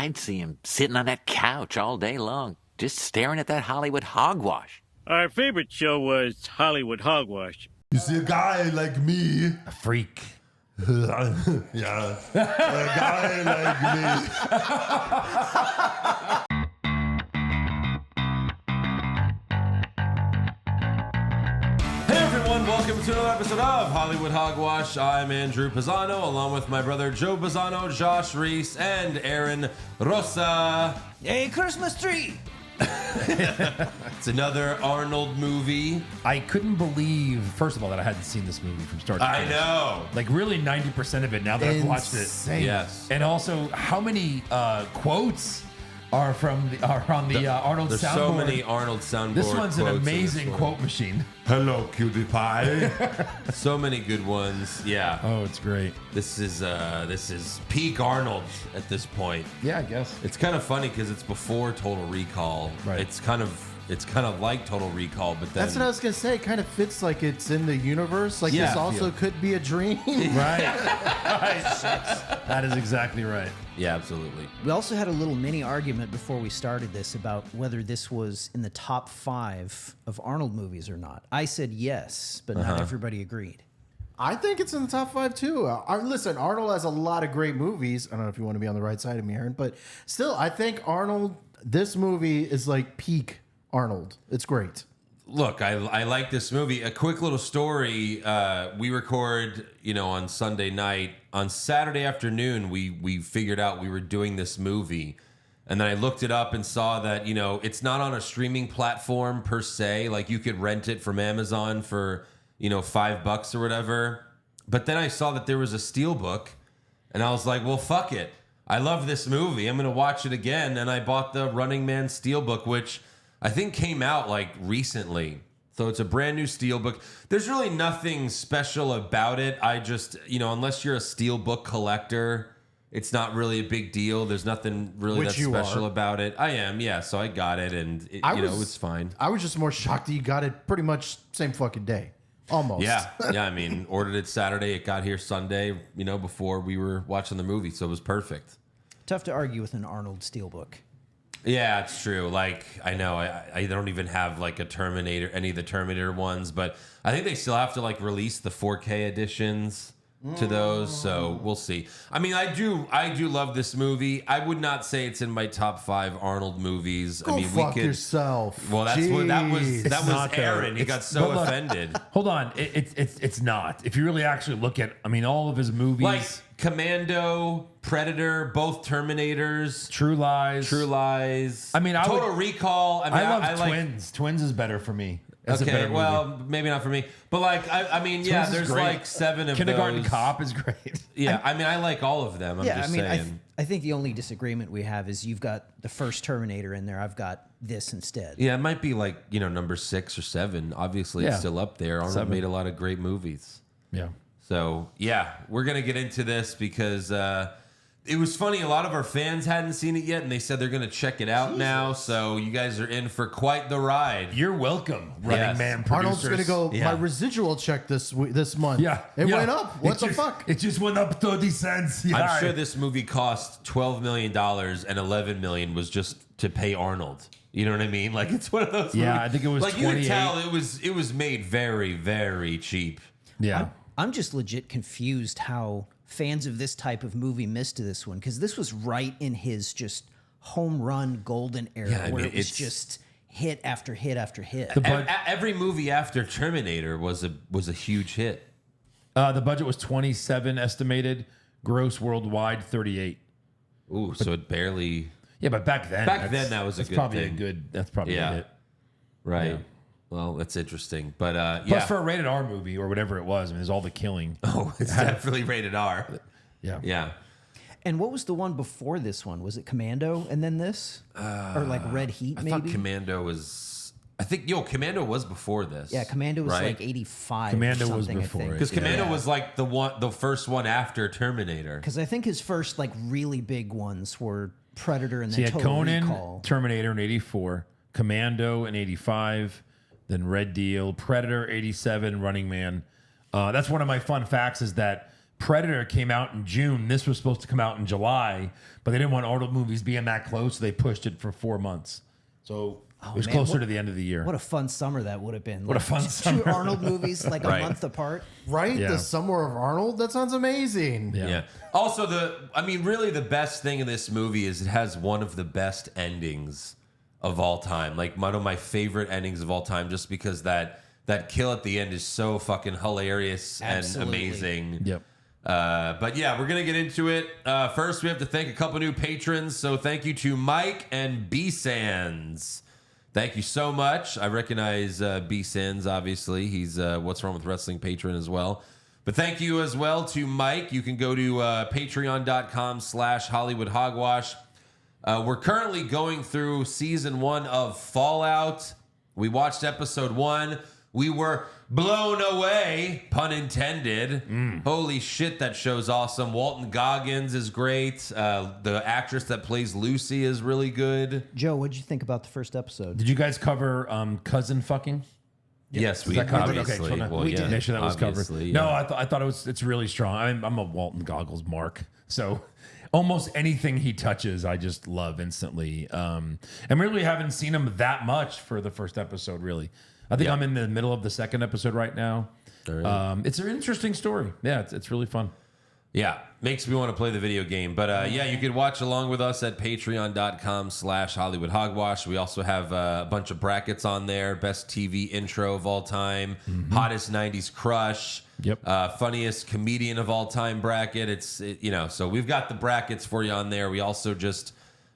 I'd see him sitting on that couch all day long, just staring at that Hollywood hogwash. Our favorite show was Hollywood Hogwash. You see a guy like me. A freak. Yeah. A guy like me. Hey everyone, welcome to another episode of Hollywood Hogwash. I'm Andrew Pisano, along with my brother Joe Pisano, Josh Reese, and Aaron Rosa. Hey, Christmas tree! It's another Arnold movie. I couldn't believe, first of all, that I hadn't seen this movie from start to finish. I know. Like, really 90% of it now that I've watched it. Yes. And also, how many quotes are on the Arnold There's soundboard? so many Arnold soundboard This one's an quotes in amazing this one. quote machine. Hello, cutie pie. So many good ones. Yeah. Oh, it's great. This is peak Arnold at this point. Yeah, I guess. It's kind of funny because it's before Total Recall. Right. It's kind of like Total Recall, but then That's what I was gonna say. It kind of fits like it's in the universe. Like Yeah. this also could be a dream. Right. That is exactly right. yeah, absolutely. We also had a little mini argument before we started this about whether this was in the top 5 of Arnold movies or not. I said yes, but not everybody agreed. I think it's in the top 5 too. Listen, Arnold has a lot of great movies. I don't know if you want to be on the right side of me, Aaron, but still, I think Arnold. This movie is like peak Arnold. It's great. Look, I like this movie. A quick little story. We record, on Sunday night. On Saturday afternoon, we figured out we were doing this movie. And then I looked it up and saw that, it's not on a streaming platform per se. Like you could rent it from Amazon for, $5 or whatever. But then I saw that there was a steelbook and I was like, well, fuck it. I love this movie. I'm going to watch it again. And I bought the Running Man steelbook, which I think came out like recently. So it's a brand new steelbook. There's really nothing special about it. I just, unless you're a steelbook collector, it's not really a big deal. There's nothing really Which that's you special are. about it. I am, yeah. So I got it, and it's fine. I was just more shocked that you got it pretty much same fucking day, almost. Yeah, yeah. I mean, ordered it Saturday. It got here Sunday. Before we were watching the movie, so it was perfect. Tough to argue with an Arnold steelbook. Yeah, it's true. Like, I know I don't even have like a Terminator, any of the Terminator ones, but I think they still have to like release the 4K editions to those. So we'll see. I mean, I do love this movie. I would not say it's in my top 5 Arnold movies. Go I mean, fuck yourself. Well, that's what that was. Jeez. That was Aaron. He got so but look, offended. Hold on. It's not. If you really actually look at, all of his movies. Like Commando, Predator, both Terminators, True Lies. Lies. I mean, Total Recall. I mean, I love I like, Twins. Twins is better for me. That's a okay, better movie. well, maybe not for me, but like, I mean, yeah, Twins is there's great. like 7 of Kindergarten those. Cop is great. Yeah, I mean, I like all of them. I'm Yeah, just I mean, saying. I think the only disagreement we have is you've got the first Terminator in there. I've got this instead. Yeah, it might be like number 6 or 7. Obviously, Yeah. it's still up there. Arnold 7. made a lot of great movies. Yeah. So yeah, we're gonna get into this because it was funny. A lot of our fans hadn't seen it yet, and they said they're gonna check it out now. So you guys are in for quite the ride. You're welcome, Running Yes. Man producers. Arnold's gonna go. Yeah. My residual check this month. Yeah. it yeah. went up. What the fuck? It just went up 30 cents. Yeah. I'm sure this movie cost $12 million, and $11 million was just to pay Arnold. You know what I mean? Like it's one of those. Yeah, movies. I think it was like you could 28. tell it was made very, very cheap. Yeah. I'm just legit confused how fans of this type of movie missed this one, because this was right in his just home run golden era, Yeah, I where mean, it was it's- just hit after hit after hit. Every movie after Terminator was a huge hit. The budget was 27 estimated, gross worldwide 38. Ooh, so it barely. Yeah, but back then That was a that's good probably thing. That's probably Yeah. a hit. Right. Yeah. Well, that's interesting. But Plus, yeah. for a rated R movie or whatever it was, there's all the killing. Oh, it's definitely rated R. Yeah. Yeah. And what was the one before this one? Was it Commando and then this? Or like Red Heat, I maybe? thought Commando was. I think Commando was before this. Yeah, Commando was right? like 85 Commando or was something, before I it. think. Because Commando Yeah. was like the first one after Terminator. Because I think his first like really big ones were Predator and So then you had Total Conan, Recall. Terminator in 84, Commando in 85, then Red Deal, Predator 87, Running Man. That's one of my fun facts is that Predator came out in June. This was supposed to come out in July, but they didn't want Arnold movies being that close, so they pushed it for 4 months. So it was man, closer what- to the end of the year. What a fun summer that would have been. What a fun two summer. Arnold movies like Right. a month apart. Right? Yeah. The Summer of Arnold? That sounds amazing. Yeah. Also, really the best thing in this movie is it has one of the best endings of all time. Like one of my favorite endings of all time, just because that kill at the end is so fucking hilarious Absolutely. and amazing. Yep. But yeah, we're gonna get into it. First, we have to thank a couple new patrons. So thank you to Mike and B Sands. Thank you so much. I recognize B Sands. Obviously, he's What's Wrong with Wrestling patron as well. But thank you as well to Mike. You can go to patreon.com/Hollywood Hogwash. We're currently going through season 1 of Fallout. We watched episode 1. We were blown away, pun intended. Holy shit, that show's awesome. Walton Goggins is great. The actress that plays Lucy is really good. Joe, what'd you think about the first episode? Did you guys cover cousin fucking? Yes, Is we that covered? obviously. Okay, so Well, we yeah, did make sure that was covered. obviously, No, yeah. I thought it's really strong. I'm a Walton Goggles mark, so almost anything he touches, I just love instantly. And really haven't seen him that much for the first episode. Really, I think Yeah. I'm in the middle of the second episode right now. It's an interesting story. Yeah, it's really fun. Yeah, makes me want to play the video game. But yeah, you could watch along with us at patreon.com/Hollywood Hogwash. We also have a bunch of brackets on there. Best TV intro of all time, hottest 90s crush, Yep. Funniest comedian of all time bracket. So we've got the brackets for you on there. We also just,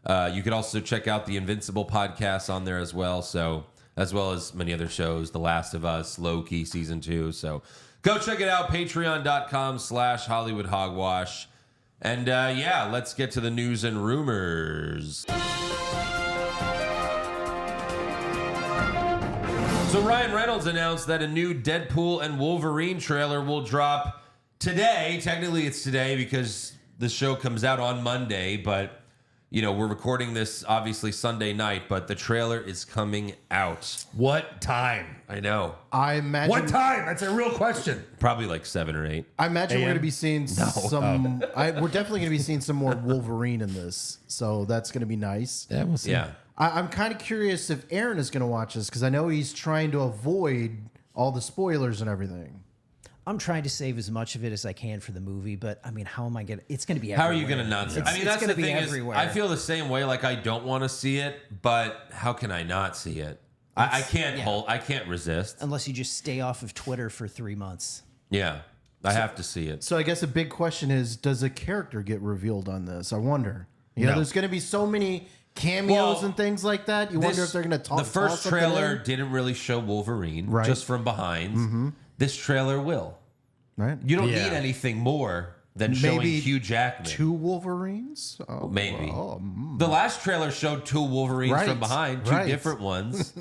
you could also check out the Invincible podcast on there as well. So, as well as many other shows, The Last of Us, Loki season 2. So go check it out, patreon.com/Hollywood Hogwash. And yeah, let's get to the news and rumors. So Ryan Reynolds announced that a new Deadpool and Wolverine trailer will drop today. Technically, it's today because the show comes out on Monday, but you know, we're recording this obviously Sunday night, but the trailer is coming out. What time? I know. I imagine. What time? That's a real question. Probably like 7 or 8. I imagine we're AM? going to be seeing some. We're definitely going to be seeing some more Wolverine in this, so that's going to be nice. Yeah, we'll see. Yeah. I'm kind of curious if Aaron is going to watch this because I know he's trying to avoid all the spoilers and everything. I'm trying to save as much of it as I can for the movie, but I mean, how am I going to? It's going to be How everywhere. are you going to not see it? It's- I mean, it's that's gonna the be thing everywhere. is, I feel the same way. Like, I don't want to see it, but how can I not see it? I can't I can't resist. Unless you just stay off of Twitter for 3 months. Yeah, I have to see it. So I guess a big question is, does a character get revealed on this? I wonder. You know, No. there's going to be so many cameos Well, and things like that. You wonder if they're going to talk. The first toss something trailer in? didn't really show Wolverine, Right. just from behind. This trailer will. right? You don't Yeah. need anything more than showing Maybe Hugh Jackman. 2 Wolverines. Oh, Maybe. The last trailer showed 2 Wolverines Right, from behind, 2 right. different ones.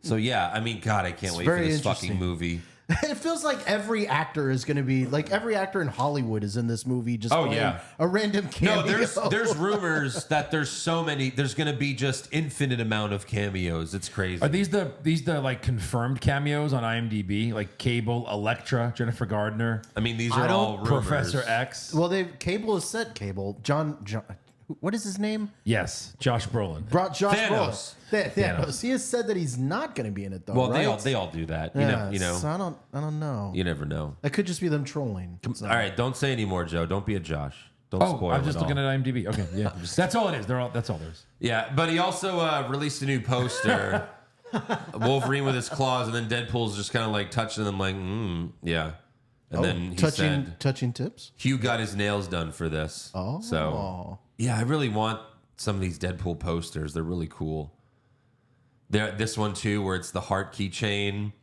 So yeah, I mean, God, I can't wait for very this fucking interesting. movie. It feels like every actor is going to be like every actor in Hollywood is in this movie. Just Oh, playing yeah. a random cameo. No, there's rumors that there's so many. There's going to be just infinite amount of cameos. It's crazy. Are these the like confirmed cameos on IMDb? Like Cable, Elektra, Jennifer Gardner, I mean, these I are all don't- rumors. Professor X. Well, Cable has said Cable. John. What is his name? Yes, Josh Brolin. Brought Josh Thanos. Brolin. Thanos. Thanos. He has said that he's not going to be in it though. Well, right? they all do that. Yeah, You know, So I don't know. you never know. That could just be them trolling. So. All right, don't say anymore, Joe. Don't be a Josh. Don't Oh, spoil I'm just it looking all. at IMDb. Okay, yeah, that's all it is. That's all there is. Yeah, but he also released a new poster, Wolverine with his claws, and then Deadpool's just kind of like touching them, like, yeah. And then he said, touching tips. Hugh got his nails done for this. Oh. So, yeah, I really want some of these Deadpool posters. They're really cool. This one, too, where it's the heart keychain.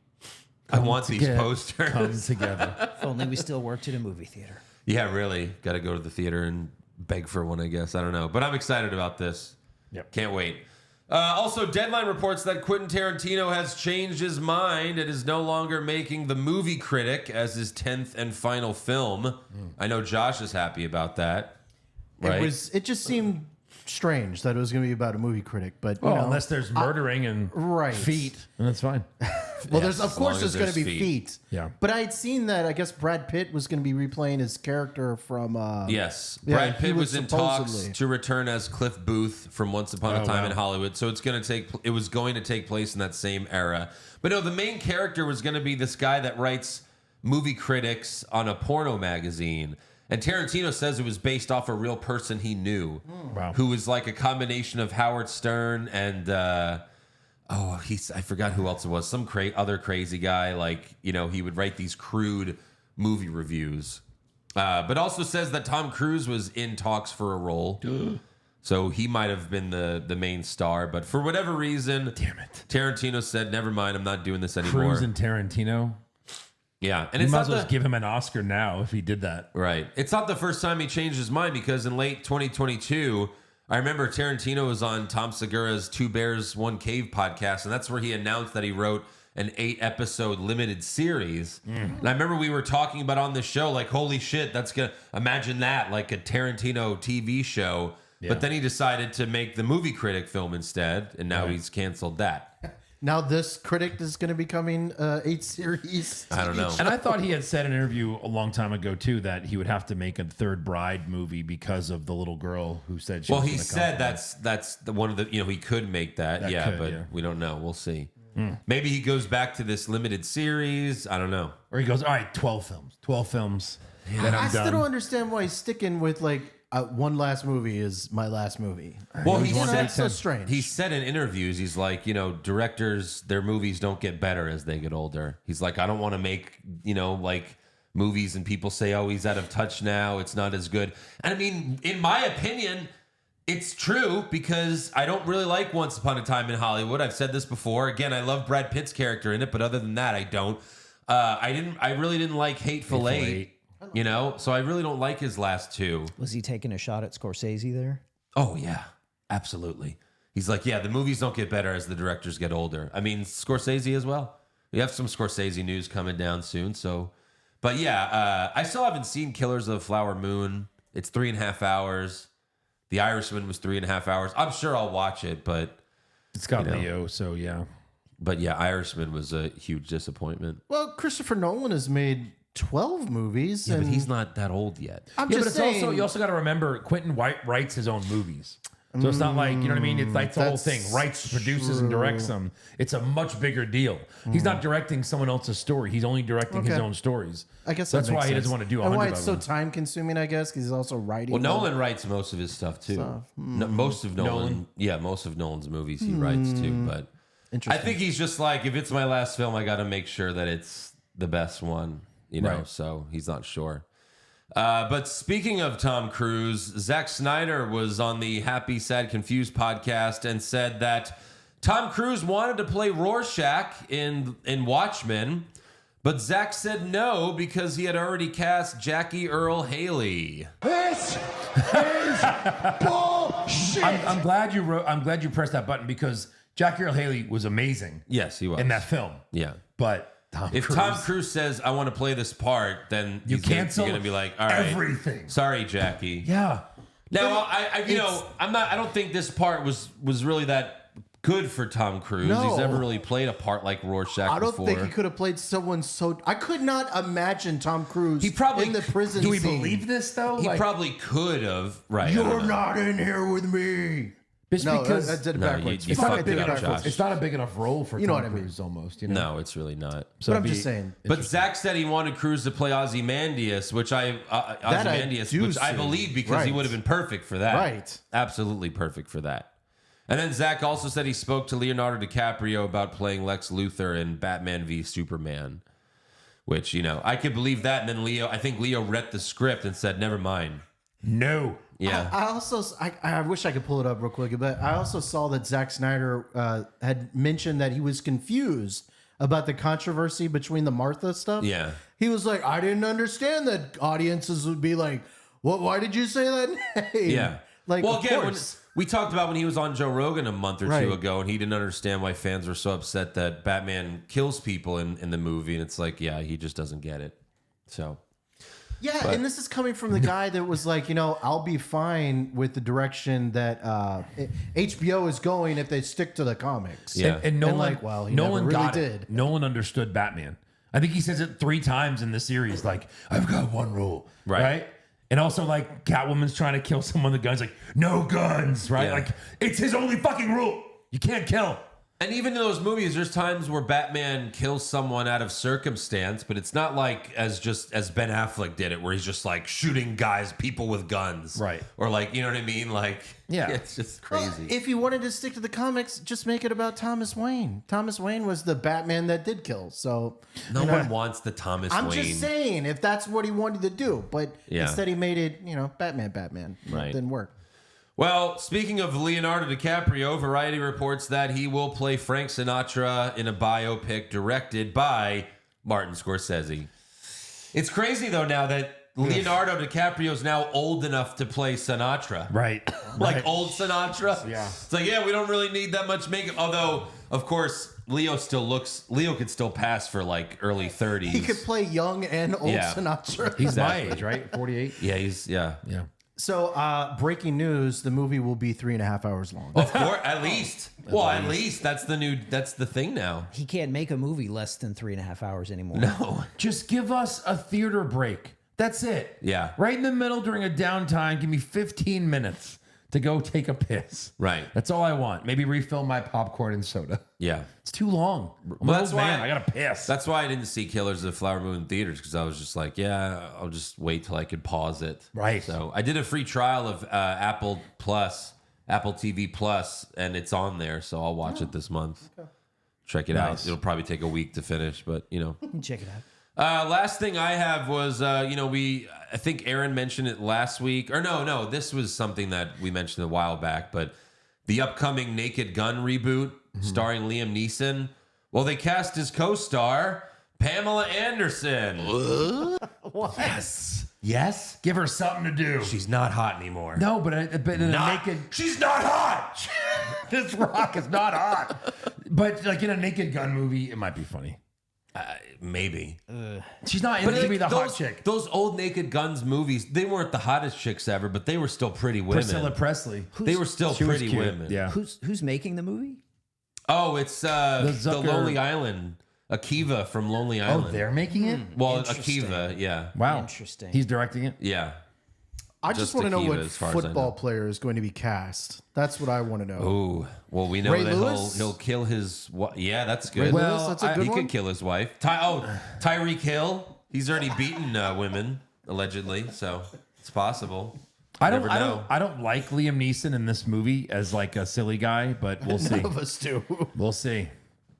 I want these posters. Come together. If only we still worked at a movie theater. Yeah, really. Got to go to the theater and beg for one, I guess. I don't know. But I'm excited about this. Yep. Can't wait. Also, Deadline reports that Quentin Tarantino has changed his mind and is no longer making The Movie Critic as his 10th and final film. I know Josh is happy about that. Right? It just seemed strange that it was going to be about a movie critic, but you Well, know, unless there's murdering and right. feet, and that's fine. Well, Yes, of as course long there's as going to be there's feet. Yeah. But I had seen that. I guess Brad Pitt was going to be replaying his character from. Yes, Yeah, Brad he Pitt was was in talks supposedly- to return as Cliff Booth from Once Upon a Time wow. in Hollywood. So it was going to take place in that same era. But no, the main character was going to be this guy that writes movie critics on a porno magazine. And Tarantino says it was based off a real person he knew, Wow. who was like a combination of Howard Stern and I forgot who else it was. Some other crazy guy. Like, you know, he would write these crude movie reviews. But also says that Tom Cruise was in talks for a role. So he might have been the main star. But for whatever reason, Damn it. Tarantino said, never mind, I'm not doing this anymore. Cruise and Tarantino. Yeah. And You it's might not as well the, just give him an Oscar now if he did that. right. It's not the first time he changed his mind, because in late 2022, I remember Tarantino was on Tom Segura's Two Bears, One Cave podcast, and that's where he announced that he wrote an 8-episode limited series. And I remember we were talking about on the show, like, holy shit, imagine that, like a Tarantino TV show. Yeah. But then he decided to make the movie critic film instead, and now he's canceled that. Now this critic is going to be coming 8 series. I don't know. And I thought he had said in an interview a long time ago too that he would have to make a Third Bride movie because of the little girl who said she Well, was he gonna said come. that's the one of the, he could make that, That yeah, could, but yeah. we don't know. We'll see. Maybe he goes back to this limited series. I don't know. Or he goes, all right, 12 films. Then I I'm still done. don't understand why he's sticking with like one last movie is my last movie. Well, You know, that's so strange. He said in interviews, he's like, directors, their movies don't get better as they get older. He's like, I don't want to make, like movies and people say, oh, he's out of touch now, it's not as good. And I mean, in my opinion, it's true, because I don't really like Once Upon a Time in Hollywood. I've said this before. Again, I love Brad Pitt's character in it, but other than that, I don't. I really didn't like Hateful Eight. So I really don't like his last two. Was he taking a shot at Scorsese there? Oh, yeah, absolutely. He's like, yeah, the movies don't get better as the directors get older. I mean, Scorsese as well. We have some Scorsese news coming down soon. So, but yeah, I still haven't seen Killers of the Flower Moon. It's 3.5 hours. The Irishman was 3.5 hours. I'm sure I'll watch it, but It's got Leo, so yeah. yeah, Irishman was a huge disappointment. well, Christopher Nolan has made 12 movies, Yeah, and but he's not that old yet. I'm Yeah, but just it's saying. also you also got to remember Quentin White writes his own movies. So it's not like, you know what I mean? It's like the whole That's thing. Writes, produces, and directs them. It's a much bigger deal. He's not directing someone else's story. He's only directing his Okay. own stories. I guess that's that why makes he doesn't sense. want to do And 100 why of it's so them. time consuming, I guess, because he's also writing. Well, them. Nolan writes most of his stuff too. Most of most of Nolan's movies he writes too. But I think he's just like, if it's my last film, I got to make sure that it's the best one. Right. So he's not sure. But speaking of Tom Cruise, Zack Snyder was on the Happy, Sad, Confused podcast and said that Tom Cruise wanted to play Rorschach in Watchmen, but Zack said no because he had already cast Jackie Earle Haley. This is bullshit. I'm glad you wrote. I'm glad you pressed that button because Jackie Earle Haley was amazing Yes, he was. in that film. Yeah. But If Tom Cruise says, I want to play this part, then You he's gonna- cancel you're going to be like, all right. everything. Sorry, Jackie. Yeah. Now, I don't think this part was really that good for Tom Cruise. No. He's never really played a part like Rorschach I don't before. think he could have played someone so. I could not imagine Tom Cruise. He probably- in the prison. Do we scene. believe this though? He Like, probably could have. Right. I don't You're know. not in here with me. just No, because that did it No, backwards. you it's not a fucked big it up, enough. Josh. It's not a big enough role for You know Tom what I mean. Cruise almost. No, it's really not. So But I'm it'd just be- saying. But Zach said he wanted Cruise to play Ozymandias, which I do see. believe because he Right. would have been perfect for that. Right. Absolutely perfect for that. And then Zach also said he spoke to Leonardo DiCaprio about playing Lex Luthor in Batman v Superman, which, I could believe that. And then I think Leo read the script and said, never mind. No. Yeah. I also, I wish I could pull it up real quick, but I also saw that Zack Snyder had mentioned that he was confused about the controversy between the Martha stuff. Yeah. He was like, I didn't understand that audiences would be like, "What? Why did you say that name?" Yeah. Like, well, of again, course. we talked about when he was on Joe Rogan a month or Right. two ago, and he didn't understand why fans were so upset that Batman kills people in the movie. And it's like, yeah, he just doesn't get it. So, Yeah, and this is coming from the guy that was like, I'll be fine with the direction that HBO is going if they stick to the comics. Yeah. And Nolan, like, well, he Nolan never really got it. did. Nolan understood Batman. I think he says it 3 times in the series. Like, I've got one rule, Right. And also, like, Catwoman's trying to kill someone with guns. Like, no guns, right? Yeah. Like, it's his only fucking rule. You can't kill. And even in those movies, there's times where Batman kills someone out of circumstance, but it's not like as Ben Affleck did it, where he's just like shooting people with guns, Right. Or like, you know what I mean? Like, Yeah. it's just Well, crazy. if you wanted to stick to the comics, just make it about Thomas Wayne. Thomas Wayne was the Batman that did kill. So No one wants the Thomas I'm Wayne. just saying if that's what he wanted to do, but Yeah. instead he made it, Batman. Right. It didn't work. Well, speaking of Leonardo DiCaprio, Variety reports that he will play Frank Sinatra in a biopic directed by Martin Scorsese. It's crazy, though, now that Leonardo DiCaprio is now old enough to play Sinatra. Right. Like old Sinatra. Yeah. It's like, yeah, we don't really need that much makeup. Although, of course, Leo could still pass for like early 30s. He could play young and old Yeah. Sinatra. He's Exactly. my age, right? 48. Yeah, Yeah. So, breaking news: the movie will be 3.5 hours long. Of course, at least. Well, at least that's the thing now. He can't make a movie less than 3.5 hours anymore. No. Just give us a theater break. That's it. Yeah. Right in the middle during a downtime, give me 15 minutes to go take a piss. Right. That's all I want. Maybe refill my popcorn and soda. Yeah. It's too long. I'm Well, an that's old man. why- I gotta piss. That's why I didn't see Killers of the Flower Moon in theaters, because I was just like, yeah, I'll just wait till I could pause it. Right. So I did a free trial of Apple TV Plus, and it's on there, so I'll watch it this month. Check it out. Nice. It'll probably take a week to finish, but Check it out. Last thing I have was, I think Aaron mentioned it last week. Or no, this was something that we mentioned a while back, but the upcoming Naked Gun reboot starring Liam Neeson. Well, they cast his co-star, Pamela Anderson. What? yes. Give her something to do. She's not hot anymore. No, but in a naked. She's not hot. This rock is not hot. But like in a Naked Gun movie, it might be funny. Maybe. She's not But to be the those, hot chick. those old Naked Guns movies, they weren't the hottest chicks ever, but they were still pretty women. Priscilla Presley. They were still She was pretty cute. women. Yeah. Who's making the movie? Oh, it's the Zucker- Lonely Island. Akiva from Lonely Island. Oh, they're making it? Well, Interesting. Akiva, yeah. Wow. Interesting. He's directing it? Yeah. I Just just want to know Akiva, what as far as I know. football player is going to be cast. That's what I want to know. Ooh. Well, we know Ray that Lewis? he'll kill his Yeah, that's good. Ray Well, Lewis, that's a good he one. could kill his wife. Tyreek Hill. He's already beaten women, allegedly, so it's possible. I Never don't know. I don't like Liam Neeson in this movie as like a silly guy, but we'll see. None of us do. We'll see.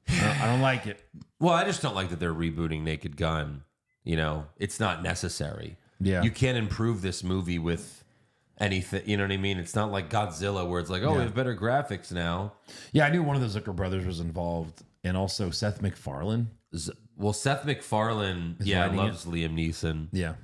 I don't like it. Well, I just don't like that they're rebooting Naked Gun. It's not necessary. Yeah. You can't improve this movie with anything. You know what I mean? It's not like Godzilla where it's like, oh, we have better graphics now. Yeah, I knew one of the Zucker brothers was involved, and also Seth MacFarlane. Well, Seth MacFarlane, writing loves Liam Neeson. Yeah,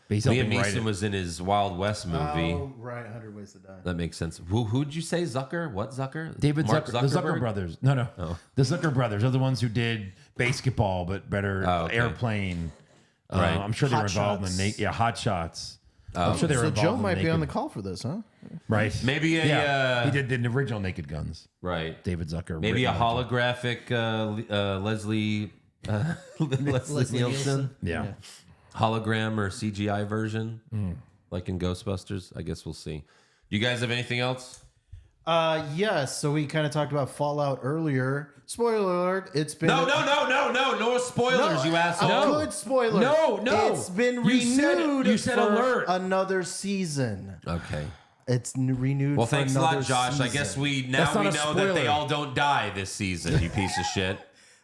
but he's Liam helping write Neeson it. was in his Wild West movie. Oh, right. 100 Ways to Die. That makes sense. Who'd you say? Zucker? What Zucker? David Mark Zucker, the Zucker Zuckerberg? brothers. No, the Zucker brothers are the ones who did Basketball, but better Oh, okay. Airplane. Right. I'm sure they were Hot involved Shots. in Hot Shots. I'm sure they were So involved Joe in might be Naked, on the call for this, huh? right. Maybe a Yeah, he did the original Naked Guns. right. David Zucker. Maybe a written on it. holographic Leslie Nielsen Yeah. hologram or CGI version, Hmm. like in Ghostbusters. I guess we'll see. You guys have anything else? Yes. So we kind of talked about Fallout earlier. Spoiler alert. It's been No spoilers, you asshole. A good spoiler. No. It's been You said it. renewed. You said for alert. another season. Okay. It's renewed. Well, for thanks a another lot, Josh. I season. guess we That's know not a that they spoiler. all don't die this season. You piece of shit.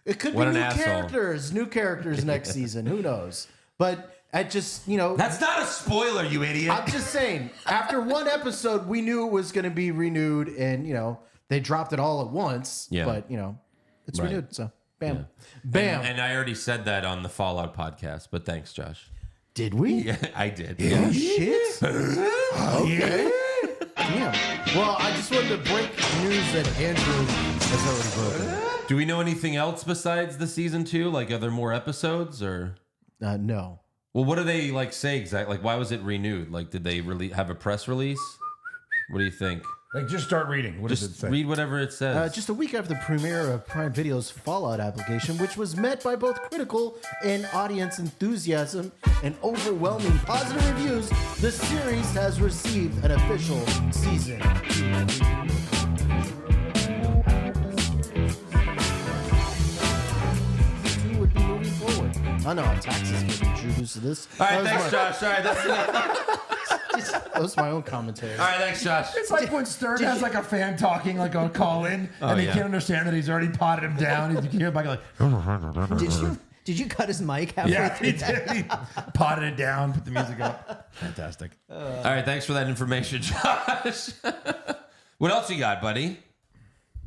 It could What be an new asshole. new characters next season. Who knows? But I just, That's not a spoiler, you idiot. I'm just saying. After one episode, we knew it was going to be renewed, and they dropped it all at once. Yeah. But it's Right. renewed. So bam, bam. And I already said that on the Fallout podcast, but thanks, Josh. Did we? Yeah, I did. Oh shit. Okay. Damn. Well, I just wanted to break news that Andrew has already broken. Do we know anything else besides the season 2? Like, are there more episodes or? No. Well, what do they like say exactly? Like, why was it renewed? Like, did they really have a press release? What do you think? Like, just start reading. What does it Just say? read whatever it says. Just a week after the premiere of Prime Video's Fallout application, which was met by both critical and audience enthusiasm and overwhelming positive reviews, the series has received an official season. Two would be moving forward. I know taxes get introduced to this. All right, That was thanks, Josh. All right, that's enough. that was my own commentary. All right, thanks, Josh. It's like when Stern has like a fan talking like on call in, and they yeah. can't understand that he's already potted him down. You can hear back like, Did you cut his mic halfway yeah, through he that? did. He potted it down, put the music up. Fantastic. All right, thanks for that information, Josh. What else you got, buddy?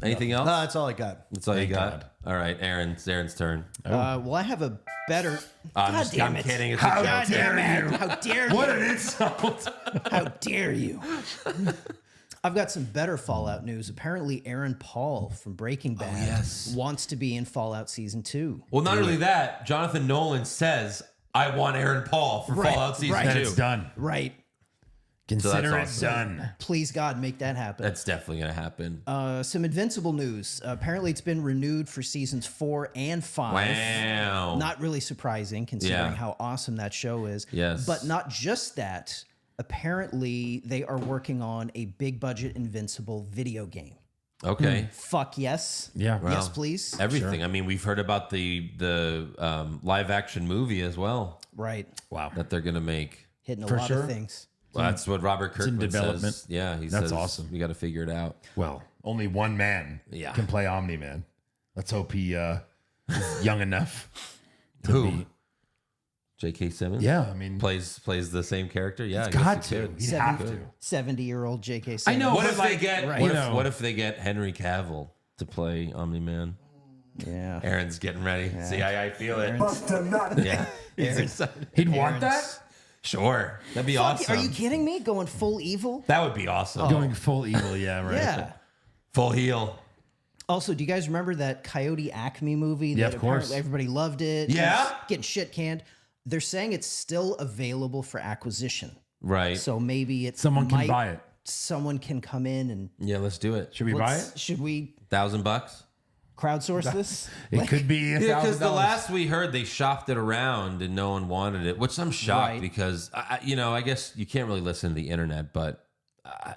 Anything else? That's all I got. That's all you thank got. God. All right, Aaron's turn. Well, I have a better. I'm damn it. kidding. It's How a joke. dare you? How dare you? What an insult. How dare you? I've got some better Fallout news. Apparently, Aaron Paul from Breaking Bad yes. wants to be in Fallout Season 2. Well, not only that, Jonathan Nolan says, I want Aaron Paul for Right, Fallout Season right. 2. Then it's done. Right. Consider it awesome. done. Please, God, make that happen. That's definitely going to happen. Some Invincible news. Apparently, it's been renewed for Seasons 4 and 5. Wow. Not really surprising considering Yeah. how awesome that show is. Yes. But not just that. Apparently, they are working on a big budget Invincible video game. Okay. Fuck yes. Yeah. Yes, Well, please. Everything. I mean, we've heard about the live action movie as well Right. Wow. that they're going to make. Hitting a For lot sure. of things. Well, that's what Robert in Kirkman development. says. Yeah, he That's says awesome. we got to figure it out. Well, only one man Yeah. can play Omni-Man. Let's hope he is young enough. Who? J.K. Simmons? Yeah, I mean, Plays the same character? Yeah, I got guess he to. could. He'd have to. 70-year-old J.K. I Simmons. know. What but if like- they get right. what, You if, know. what if they get Henry Cavill to play Omni-Man? Yeah. Aaron's getting ready. See how I feel it. Yeah. He's excited. He'd want Aaron's- that? Sure. That'd be Fuck, awesome. Are you kidding me? Going full evil? That would be awesome. Going full evil, yeah, right. Yeah. Full heel. Also, do you guys remember that Coyote Acme movie? Yeah, that of course. apparently everybody loved it. Yeah. It was getting shit canned. They're saying it's still available for acquisition. Right. So maybe it's Someone can buy it. Someone can come in and Yeah, let's do it. Should we buy let's- it? Should we $1,000? crowdsource this? It could be $1,000. Yeah, because the last we heard, they shopped it around and no one wanted it, which I'm shocked Right. because I guess you can't really listen to the internet, but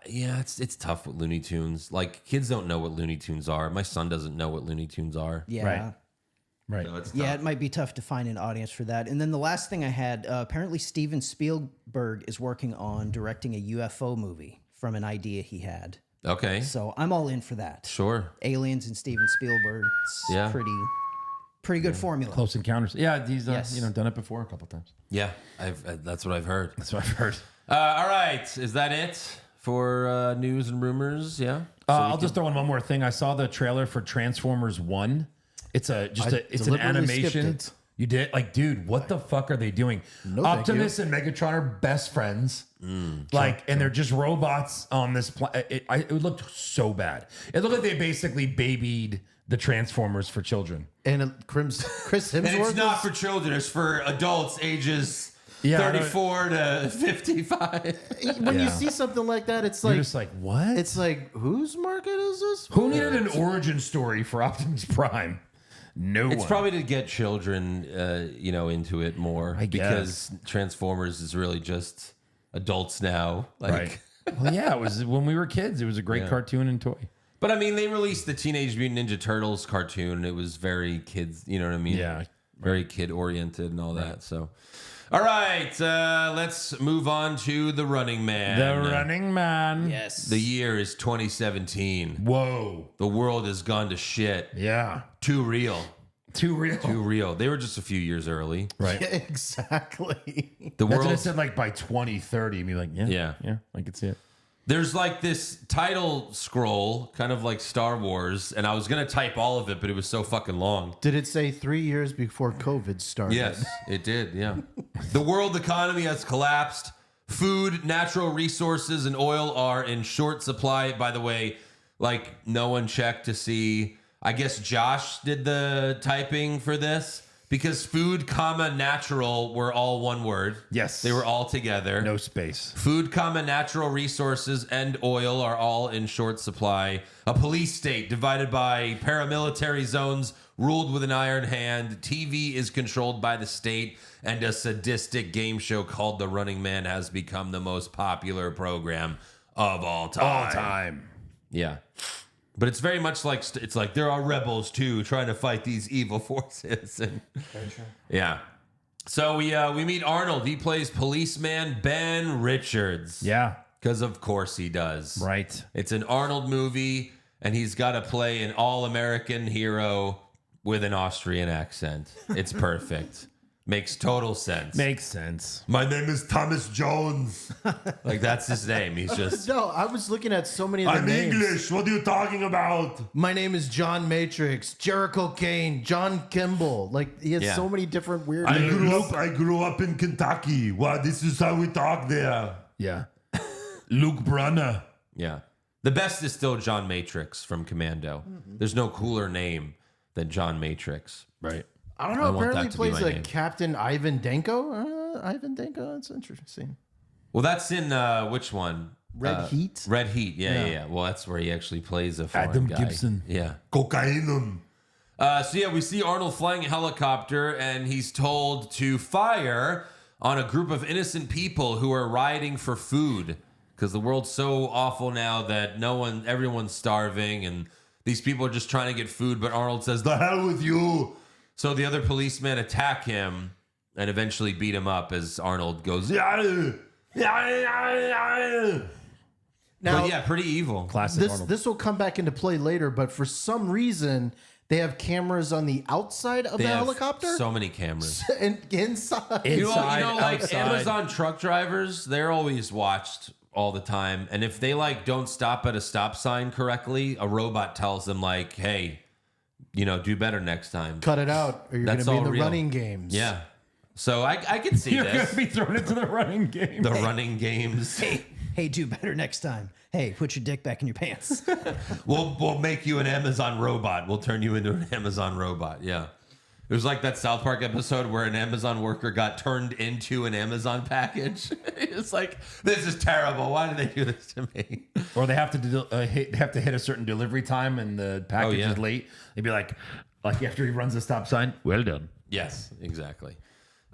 yeah, it's tough with Looney Tunes. Like kids don't know what Looney Tunes are. My son doesn't know what Looney Tunes are. Yeah. Right. Right. So it's Yeah, tough. it might be tough to find an audience for that. And then the last thing I had, apparently Steven Spielberg is working on directing a UFO movie from an idea he had. Okay, So I'm all in for that. sure. Aliens and Steven Spielberg. It's Yeah. pretty good formula. Close Encounters. Yeah, he's Yes. done it before a couple times. Yeah, that's what I've heard. That's what I've heard. All right, is that it for news and rumors? Yeah. I'll just throw in one more thing. I saw the trailer for Transformers 1. It's it's an deliberately animation. skipped it. You did? Like, dude, what the fuck are they doing? No, thank Optimus and Megatron are best friends. And they're just robots on this planet. It looked so bad. It looked like they basically babied the Transformers for children. And Chris Hemsworth. And it's not is- for children; it's for adults ages Yeah, 34 to 55. when you Yeah. see something like that, it's You're like just like, what? it's like whose market is this? Who needed an origin story for Optimus Prime? No It's one. probably to get children, into it more. I because Transformers is really just adults now. Like, right. Well, yeah, it was when we were kids. It was a great cartoon and toy. But I mean, they released the Teenage Mutant Ninja Turtles cartoon, and it was very kids. You know what I mean? Yeah. very kid oriented and all that. So, all right, let's move on to The Running Man. The Running Man. Yes. The year is 2017. Whoa. The world has gone to shit. Yeah. Too real. Too real. Too real. They were just a few years early. Right. Yeah, exactly. The That's what it world. said, like by 2030. And be like, yeah. Yeah. I could see it. There's like this title scroll, kind of like Star Wars, and I was gonna type all of it, but it was so fucking long. Did it say 3 years before COVID started? Yes, it did. Yeah. The world economy has collapsed. Food, natural resources, and oil are in short supply. By the way, like no one checked to see. I guess Josh did the typing for this because food, comma, natural were all one word. Yes. They were all together. No space. Food, comma, natural resources and oil are all in short supply. A police state divided by paramilitary zones ruled with an iron hand. TV is controlled by the state, and a sadistic game show called The Running Man has become the most popular program of all time. All time. Yeah. But it's very much like it's like there are rebels too trying to fight these evil forces. And yeah. So we meet Arnold. He plays policeman Ben Richards. Yeah. Because of course he does. Right. It's an Arnold movie, and he's got to play an all-American hero with an Austrian accent. It's perfect. Makes total sense. Makes sense. My name is Thomas Jones. Like that's his name. He's just No, I was looking at so many of the I'm names. English. What are you talking about? My name is John Matrix, Jericho Kane, John Kimball. Like he has Yeah. so many different weird I names. grew up in Kentucky. Well, this is how we talk there. Yeah. Luke Brunner. yeah. The best is still John Matrix from Commando. There's no cooler name than John Matrix. Right. I don't I know. want Apparently, that to be plays my like name. Captain Ivan Danko. Ivan Danko. That's interesting. Well, that's in which one? Red Heat? Red Heat. Yeah. Well, that's where he actually plays a foreign Adam guy. Gibson. Yeah. Cocainum. So yeah, we see Arnold flying a helicopter, and he's told to fire on a group of innocent people who are rioting for food because the world's so awful now that everyone's starving, and these people are just trying to get food. But Arnold says, The hell with you. so the other policemen attack him and eventually beat him up as Arnold goes, Yeah. Now, but yeah, pretty evil. Classic Arnold. this will come back into play later, but for some reason they have cameras on the outside of They the have helicopter so many cameras. and inside. Inside, like outside. Amazon truck drivers, they're always watched all the time. And if they like don't stop at a stop sign correctly, a robot tells them like, hey, do better next time. Cut it out, or you're going That's to be in all the real. running games. Yeah. So I can see You're going this. to be thrown into the running game. The running games. Hey, do better next time. Hey, put your dick back in your pants. We'll make you an Amazon robot. We'll turn you into an Amazon robot. Yeah. It was like that South Park episode where an Amazon worker got turned into an Amazon package. It's like, this is terrible. Why did they do this to me? Or they have to hit a certain delivery time, and the package yeah. is late. They'd be like after he runs the stop sign, well done. Yes, exactly.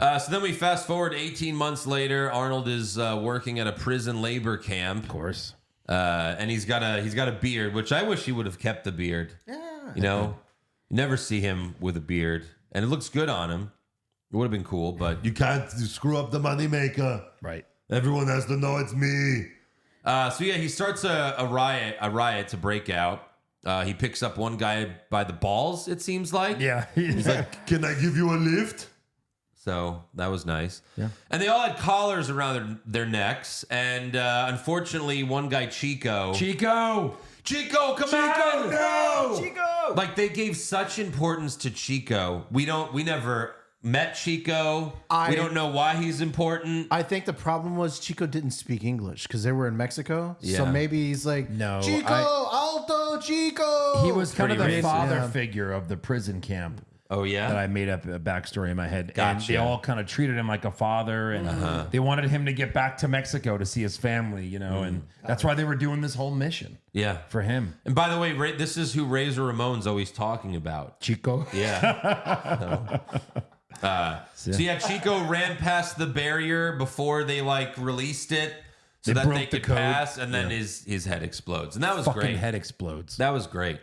So then we fast forward 18 months later. Arnold is working at a prison labor camp. Of course. And he's got a beard, which I wish he would have kept the beard. Yeah. You never see him with a beard. And it looks good on him. It would have been cool, but You can't screw up the moneymaker. Right. Everyone has to know it's me. so yeah, he starts a riot to break out. He picks up one guy by the balls, it seems like. Yeah. He's like, Can I give you a lift? So that was nice. Yeah. And they all had collars around their necks. And unfortunately, one guy, Chico, Chico, come out! No! Chico! Like they gave such importance to Chico. We never met Chico. We don't know why he's important. I think the problem was Chico didn't speak English because they were in Mexico. So Yeah. maybe he's like, No, Chico, Alto, Chico. he was kind of the Pretty racist. father Yeah. figure of the prison camp. Oh That yeah. I made up a backstory in my head. And Gotcha. they all kind of treated him like a father, and they wanted him to get back to Mexico to see his family, and that's why they were doing this whole mission Yeah. for him. And by the way, this is who Razor Ramon's always talking about. Chico. Yeah. So yeah, Chico ran past the barrier before they released it so They that broke they the could code. pass, and then his head explodes, and that was Fucking great. head explodes. That was great.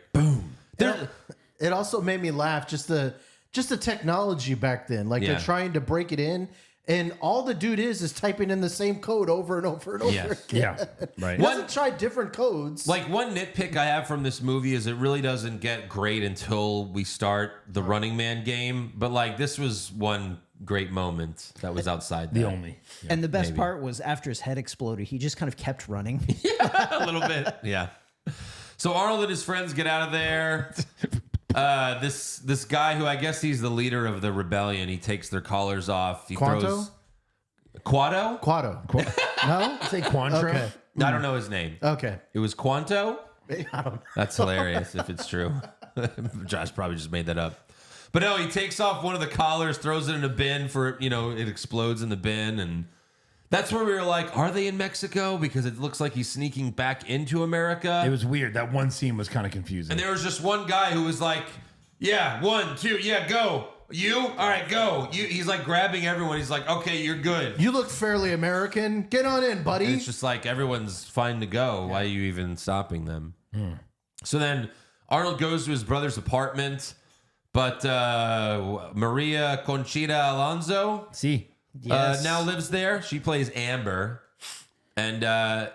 It also made me laugh just the technology back then. Like Yeah. they're trying to break it in, and all the dude is typing in the same code over and over and over Yes. again. Yeah. Right. He doesn't try different codes. Like one nitpick I have from this movie is it really doesn't get great until we start the Running Man game. But this was one great moment that was outside The that. only. And the best maybe. part was after his head exploded, he just kind of kept running. A little bit, yeah. So Arnold and his friends get out of there. This guy who I guess he's the leader of the rebellion. He takes their collars off. He Quanto? throws Quado. Quado. No? Say Quantro. Okay. I don't know his name. Okay. It was Quanto. I don't know. That's hilarious if it's true. Josh probably just made that up. But no, he takes off one of the collars, throws it in a bin for, it explodes in the bin. And that's where we were like, are they in Mexico? Because it looks like he's sneaking back into America. It was weird. That one scene was kind of confusing. And there was just one guy who was like, yeah, 1, 2, yeah, go. You? All right, go. He's like grabbing everyone. He's like, okay, you're good. You look fairly American. Get on in, buddy. And it's just like everyone's fine to go. Why are you even stopping them? So then Arnold goes to his brother's apartment, but Maria Conchita Alonso now lives there. She plays Amber. And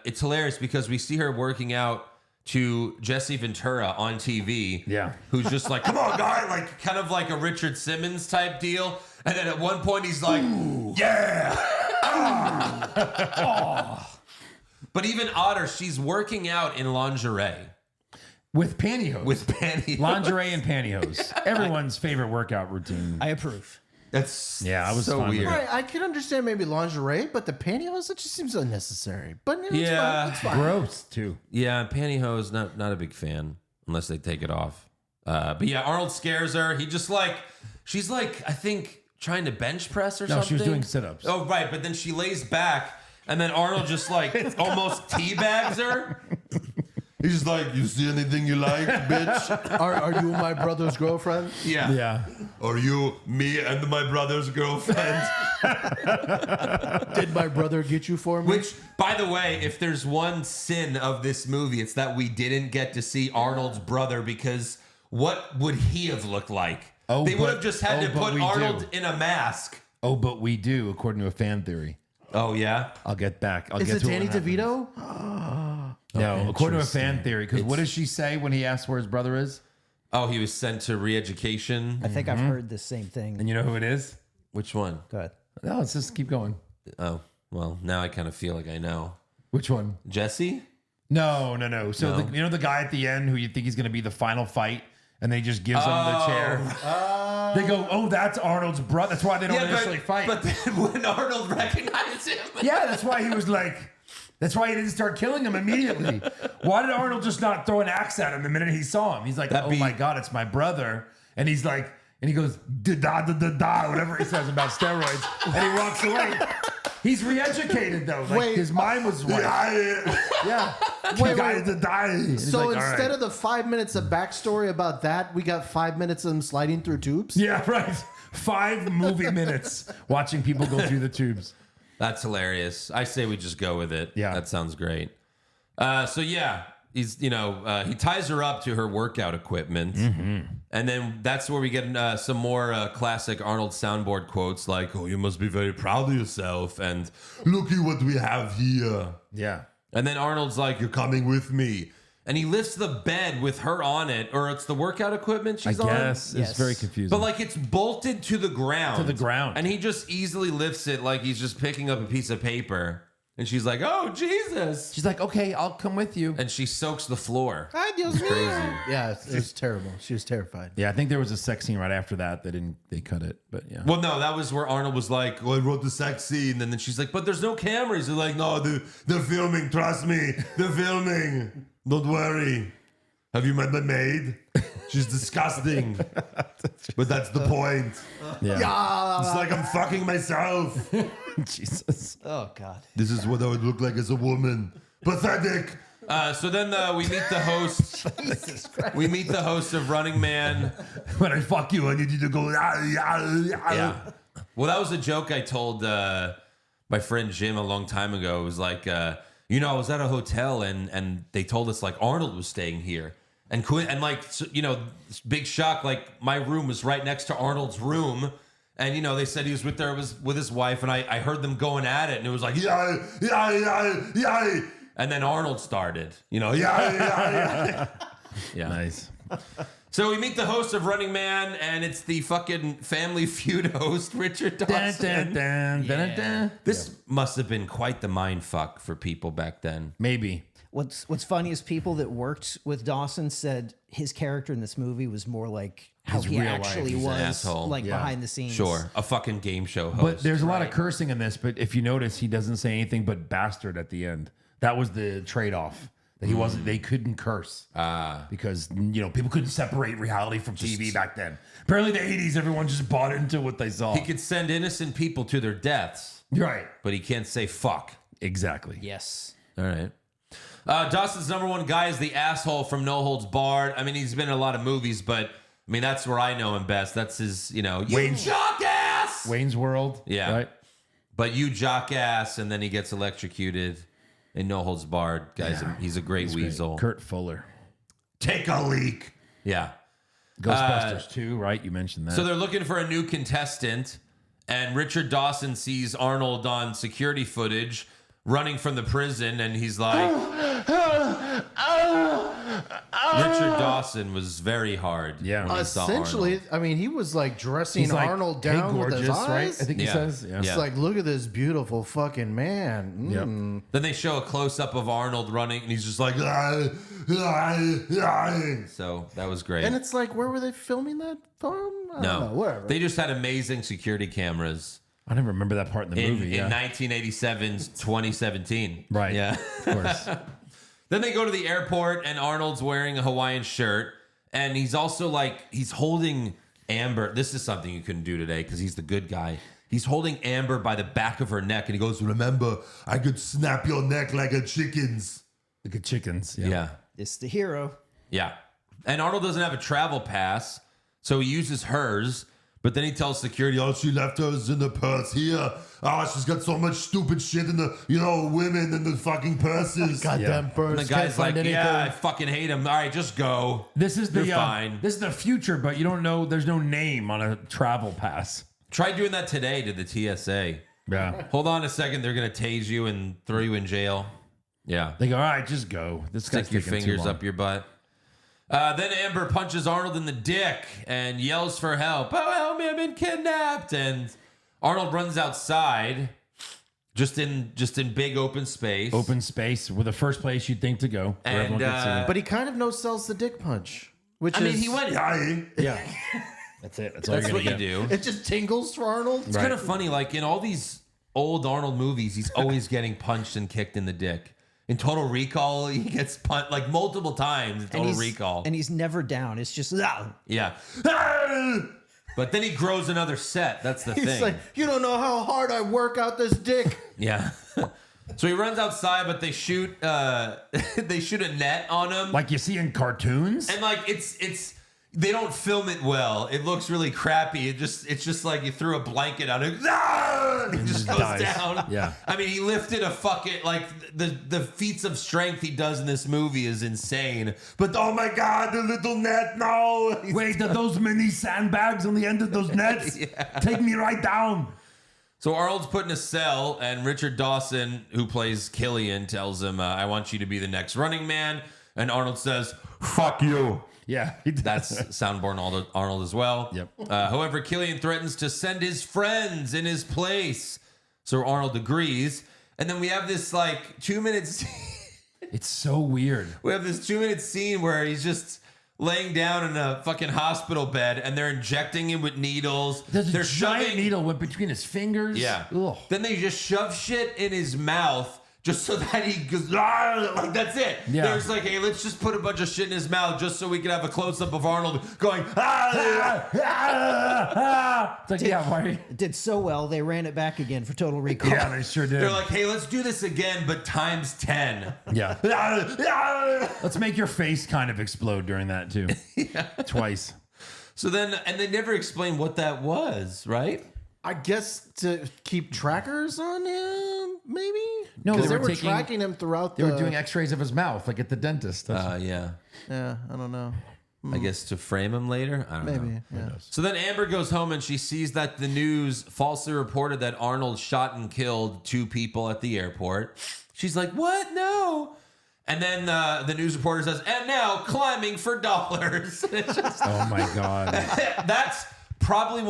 it's hilarious because we see her working out to Jesse Ventura on TV. Yeah. Who's just like, come on, guy. Like, kind of like a Richard Simmons type deal. And then at one point he's like, yeah. But even odder, she's working out in lingerie. With pantyhose. With pantyhose. Lingerie and pantyhose. Everyone's favorite workout routine. I approve. That's I was so fine with weird. it. Right, I can understand maybe lingerie, but the pantyhose, it just seems unnecessary. But it's Yeah. fine. It's fine. Gross, too. Yeah, pantyhose, not a big fan unless they take it off. But yeah, Arnold scares her. He just she's I think trying to bench press or something. No, she was doing sit-ups. Oh, right. But then she lays back and then Arnold just almost teabags her. He's just like, you see anything you like, bitch? Are you my brother's girlfriend? Yeah. Yeah. Are you me and my brother's girlfriend? Did my brother get you for me? Which, by the way, if there's one sin of this movie, it's that we didn't get to see Arnold's brother because what would he have looked like? Oh, they would but- have just had oh, to but put we Arnold do. in a mask. Oh, but we do, according to a fan theory. Oh, yeah? I'll get back. I'll Is get it to Danny what happened. DeVito? No, according to a fan interesting. theory. Because what does she say when he asks where his brother is? Oh, he was sent to re-education. I think I've heard the same thing. And you know who it is? Which one? Go ahead. No, let's just keep going. Oh, well, now I kind of feel like I know. Which one? Jesse? No. So No. you know the guy at the end who you think he's going to be the final fight, and they just gives him the chair. They go, "Oh, that's Arnold's brother." That's why they don't initially fight. But then when Arnold recognized him, yeah, that's why he was like. That's why he didn't start killing him immediately. Why did Arnold just not throw an axe at him the minute he saw him? He's like, That'd "Oh be- my god, it's my brother," and he's like, and he goes, "Da da da da da," whatever he says about steroids, and he walks away. He's re-educated though. Like Wait. his mind was right. Yeah. Wait, Guy wait. to die. So instead of the 5 minutes of backstory about that, we got 5 minutes of him sliding through tubes? yeah, right. 5 movie minutes watching people go through the tubes. that's hilarious. I say we just go with it. Yeah. That sounds great. So yeah, he's, he ties her up to her workout equipment. And then that's where we get some more classic Arnold soundboard quotes like, "Oh, you must be very proud of yourself." And Look at what we have here. Yeah. then Arnold's like, "You're Coming with me. and he lifts the bed with her on it, or it's the workout equipment she's I on. guess Yes. it's very confusing. But like it's bolted to the ground. To the ground. And he just easily lifts it like he's just picking up a piece of paper. And she's like, "Oh, Jesus." she's like, "Okay, I'll come with you." And she soaks the floor. Ay, Dios mío. Yeah, it was terrible. She was terrified. Yeah, I think there was a sex scene right after that. They cut it, but yeah. Well, no, that was where Arnold was like, Oh, I wrote the sex scene. and then she's like, "But there's no cameras." They're like, "No, No, they're filming. Trust me. They're filming. Don't worry. Have you met my maid? She's disgusting. But that's the point. Yeah. It's like I'm fucking myself. Jesus. Oh God. This is what I would look like as a woman. Pathetic. So then we meet the host. We meet the host of Running Man. When I fuck you, I need you to go. Yeah. Well, that was a joke I told my friend Jim a long time ago. It was like, I was at a hotel and they told us like Arnold was staying here. And big shock, like my room was right next to Arnold's room. And, they said he was with his wife. And I heard them going at it. And it was like, Yeah. and then Arnold started, Yeah. Yeah. Nice. So we meet the host of Running Man, and it's the fucking Family Feud host, Richard Dun, Dawson. dun, dun, dun, dun. This must have been quite the mind fuck for people back then. Maybe. What's funny is people that worked with Dawson said his character in this movie was more like how His he real life. actually He's an was, asshole. like Yeah. behind the scenes. Sure, a fucking game show host. But there's a lot of cursing in this, but if you notice, he doesn't say anything but bastard at the end. That was the trade-off. That he wasn't. They couldn't curse because people couldn't separate reality from TV back then. Apparently, the '80s, everyone just bought into what they saw. He could send innocent people to their deaths, Right. but he can't say fuck. Exactly. Yes. All right. Dawson's number one guy is the asshole from No Holds Barred. I mean, he's been in a lot of movies, but I mean, that's where I know him best. That's his, you jockass. Wayne's World. Yeah. Right. But you jockass, and then he gets electrocuted in No Holds Barred. Guys, he's a great weasel. Kurt Fuller. Take a leak. Yeah. Ghostbusters 2, right? You mentioned that. So they're looking for a new contestant, and Richard Dawson sees Arnold on security footage running from the prison, and he's like, Richard Dawson was very hard. Yeah. when he saw Essentially, Arnold. I mean, he was like dressing He's like, Arnold "Hey, down with his gorgeous," right? eyes. I think he Yeah. says. Yeah. It's Yeah. like, look at this beautiful fucking man. Mm. Then they show a close up of Arnold running, and he's just like, so that was great. And it's like, where were they filming that from? I don't know, whatever. They just had amazing security cameras I didn't remember that part in the in, movie. in Yeah. 1987's 2017. Right. Yeah. Of course. Then they go to the airport, and Arnold's wearing a Hawaiian shirt, and he's also like, he's holding Amber. This is something you couldn't do today because he's the good guy. He's holding Amber by the back of her neck, and he goes, Remember, I could snap your neck like a chicken's. Look at chickens. Yeah. yeah. It's the hero. Yeah. And Arnold doesn't have a travel pass, so he uses hers, but then he tells security, All she left hers in the purse here. Oh, she's got so much stupid shit in the, women in the fucking purses. Goddamn and birds. the Can't guy's find like, anything. yeah, I fucking hate him. All right, just go. This is the You're fine. This is the future, but you don't know. There's no name on a travel pass. Try doing that today to the TSA. Yeah. Hold on a second. They're going to tase you and throw you in jail. Yeah. They go, all right, just go. This guy's Stick your taking too fingers long." up your butt. Then Amber punches Arnold in the dick and yells for help. Oh, help me, I've been kidnapped. And Arnold runs outside just in big open space. Open space were the first place you'd think to go. Where And, everyone could see. But he kind of no sells the dick punch. Which I is, mean, he went. Yeah. That's it. That's all That's you're what gonna you get. do. It just tingles for Arnold. It's kind of funny. Like in all these old Arnold movies, he's always getting punched and kicked in the dick. In Total Recall, he gets punched like multiple times in Total Recall. And he's never down. It's just Yeah. But then he grows another set. That's the He's thing. like, you don't know how hard I work out this dick. Yeah. So he runs outside, but they shoot they shoot a net on him. Like you see in cartoons. And like it's they don't film it well. It looks really crappy. It's just like you threw a blanket on it. And he just goes dies. down. Yeah. I mean, he lifted a fucking like the feats of strength he does in this movie is insane. But oh my God, the little net, no. Wait, are those mini sandbags on the end of those nets? Take me right down. So Arnold's put in a cell, and Richard Dawson, who plays Killian, tells him, "I want you to be the next Running Man." And Arnold says, "Fuck you." Yeah. That's Soundborn Arnold as well. Yep. However, Killian threatens to send his friends in his place. So Arnold agrees. And then we have this like 2 minutes. It's so weird. We have this 2 minute scene where he's just laying down in a fucking hospital bed and they're injecting him with needles. There's They're a giant shoving- needle went between his fingers. Yeah. Ugh. Then they just shove shit in his mouth just so that he goes, "Ah," like that's it. Yeah. There's like, hey, let's just put a bunch of shit in his mouth just so we can have a close up of Arnold going, "Ah." It's like, yeah, why? it did so well they ran it back again for Total Recall. Yeah, they sure did. They're like, hey, let's do this again, but times 10. Yeah. Let's make your face kind of explode during that too. Twice. So then, and they never explain what that was, right? I guess to keep trackers on him, maybe? No, because they they were were taking- tracking him throughout They the... were doing x-rays of his mouth, like at the dentist. Yeah. Yeah, I don't know. I guess to frame him later. I don't know. Maybe, yeah. So then Amber goes home and she sees that the news falsely reported that Arnold shot and killed 2 people at the airport. She's like, what? No. And then the news reporter says, and now climbing for dollars. It's just- Oh my God. that's probably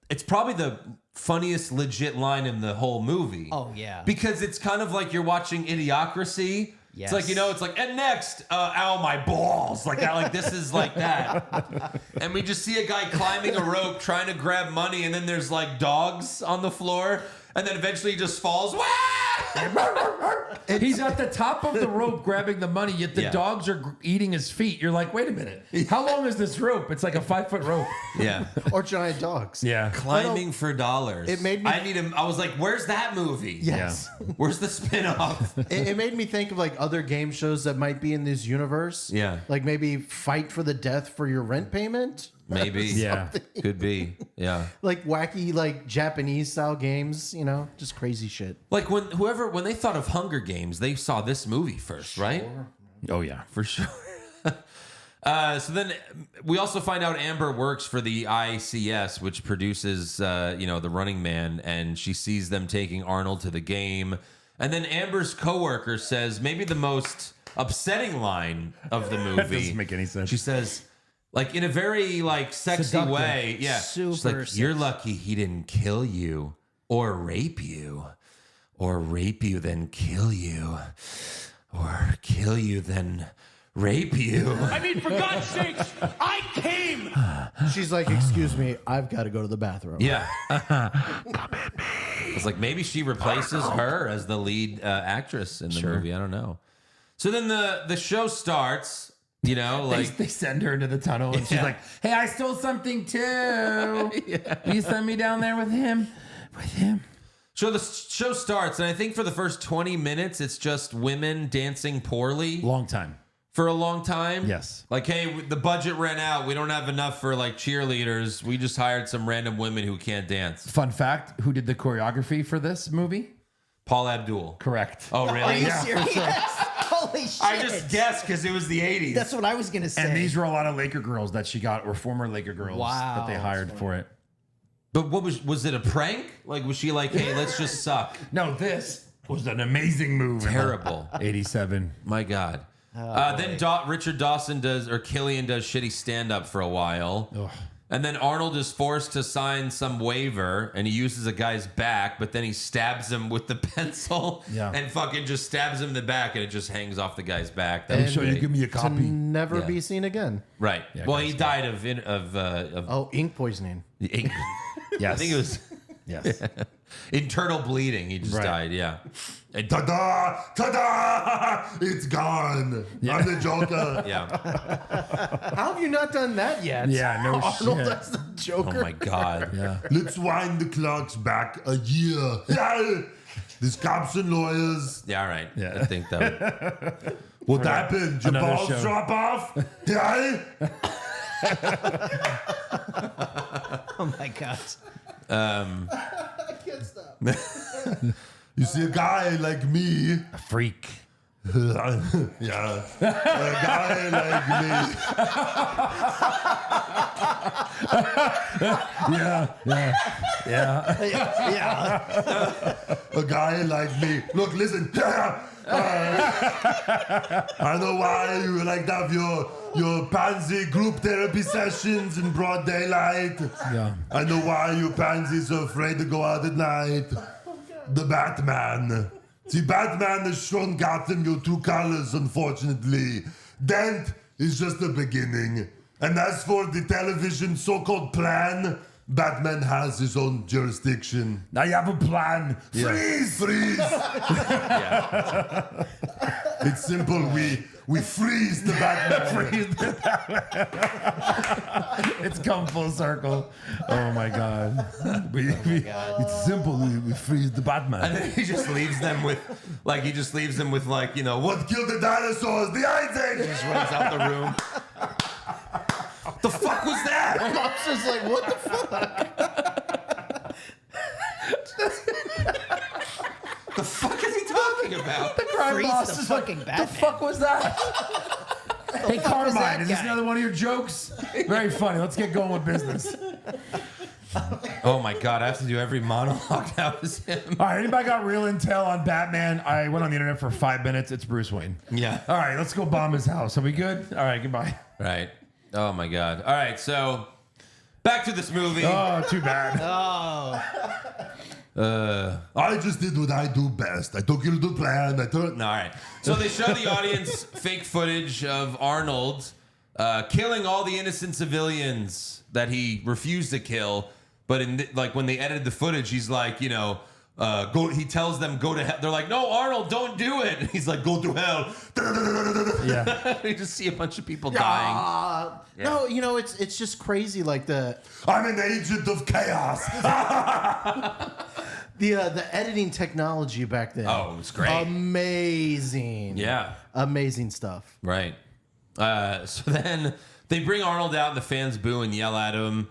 it's probably the funniest legit line in the whole movie. Oh, yeah. Because it's kind of like you're watching Idiocracy. Yes. It's like, it's like, and next, ow, my balls. Like that, like this is like that. And we just see a guy climbing a rope trying to grab money, and then there's like dogs on the floor, and then eventually he just falls. Wah! He's at the top of the rope grabbing the money, yet the Yeah. dogs are eating his feet. You're like, wait a minute. How long is this rope? It's like a 5-foot rope. Yeah. Or giant dogs. Yeah. Climbing for dollars. It made me- I need him. I was like, where's that movie? Yes. Where's the spin-off? It made me think of like other game shows that might be in this universe. Yeah. Like maybe Fight for the Death for your rent payment. Maybe. Yeah. Could be. Yeah. Like wacky, like Japanese style games, you know, just crazy shit. Like when they thought of Hunger Games, they saw this movie first, right? Oh, yeah. For sure. So then we also find out Amber works for the ICS, which produces, the Running Man, and she sees them taking Arnold to the game. And then Amber's coworker says maybe the most upsetting line of the movie. That doesn't make any sense. She says, like in a very like sexy Seductive. way, yeah. She's Super like, "You're lucky he didn't kill you or rape you, or rape you then kill you, or kill you then." Rape you. I mean, for God's sakes, I came. She's like, excuse me, I've got to go to the bathroom. Yeah. It's like maybe she replaces her as the lead actress in the movie. I don't know. So then the show starts. You know, like They send her into the tunnel, and she's Yeah. like, hey, I stole something too. Will you send me down there with him? With him? so the show starts, and I think for the first 20 minutes, it's just women dancing poorly Long time. for a long time. Yes. Like, hey, the budget ran out. We don't have enough for like cheerleaders. We just hired some random women who can't dance. Fun fact, who did the choreography for this movie? Paul Abdul. Correct. Oh, Are really? you serious? Holy shit. I just guessed because it was the 80s. That's what I was going to say. And these were a lot of Laker girls that she got, or former Laker girls that they Wow. hired for it. But what was it a prank? Like, was she like, hey, let's just suck? No, this was an amazing move. Terrible. 87. My God. Then Richard Dawson Killian does shitty stand up for a while. And then Arnold is forced to sign some waiver, and he uses a guy's back, but then he stabs him with the pencil Yeah. and fucking just stabs him in the back, and it just hangs off the guy's back. That And was So you great. give me a To copy. never Yeah. be seen again. Right. Yeah, Well, guy's he died of Oh, ink poisoning. ink. Yes. I think it was Yes. internal bleeding. He just Right. died. Yeah. Ta-da! Ta-da! It's gone. I'm the Joker. Yeah. How have you not done that yet? Yeah, no Arnold shit. as the Joker. Oh my God. Yeah. Let's wind the clocks back a year. Yeah. These cops and lawyers. Yeah. All right. Yeah. I think that. What happened? Your Another balls show. drop off? Yeah. Oh my God. I can't stop. You see a guy like me. A freak. Yeah. A guy like me. Yeah. Yeah. A guy like me. Look, listen. I know why you like to have your pansy group therapy sessions in broad daylight. Yeah. I know why you pansies are afraid to go out at night. The Batman. See, Batman has shown Gotham your true colors, unfortunately. Dent is just the beginning. And as for the television so-called plan, Batman has his own jurisdiction. I have a plan. Freeze! Freeze! It's simple. We freeze the Batman. It's come full circle. Oh my God. It's simple. We freeze the Batman. And then he just leaves them with, what What killed the dinosaurs? The Ice Age! just runs out the room. The fuck was that? Mom's just like, what the fuck? The fuck is he talking about? Freeze the fucking Batman. The fuck was that? Hey, was Carmine, that is this guy? another one of your jokes? Very funny. Let's get going with business. Oh my God, I have to do every monologue now as him. All right, anybody got real intel on Batman? I went on the internet for 5 minutes. It's Bruce Wayne. Yeah. All right, let's go bomb his house. Are we good? All right, goodbye. Right. Oh my God. All right, so back to this movie. Oh, too bad. I just did what I do best. I took you to the plan. I turned. No, all right. So they show the audience fake footage of Arnold killing all the innocent civilians that he refused to kill. But when they edited the footage, he's like, He tells them go to hell. They're like, no, Arnold, don't do it. And he's like, go to hell. Yeah. You just see a bunch of people dying. No, you know, it's just crazy. Like I'm an agent of chaos. the editing technology back then. Oh, it was great. Amazing. Yeah. Amazing stuff. Right. So then they bring Arnold out and the fans boo and yell at him.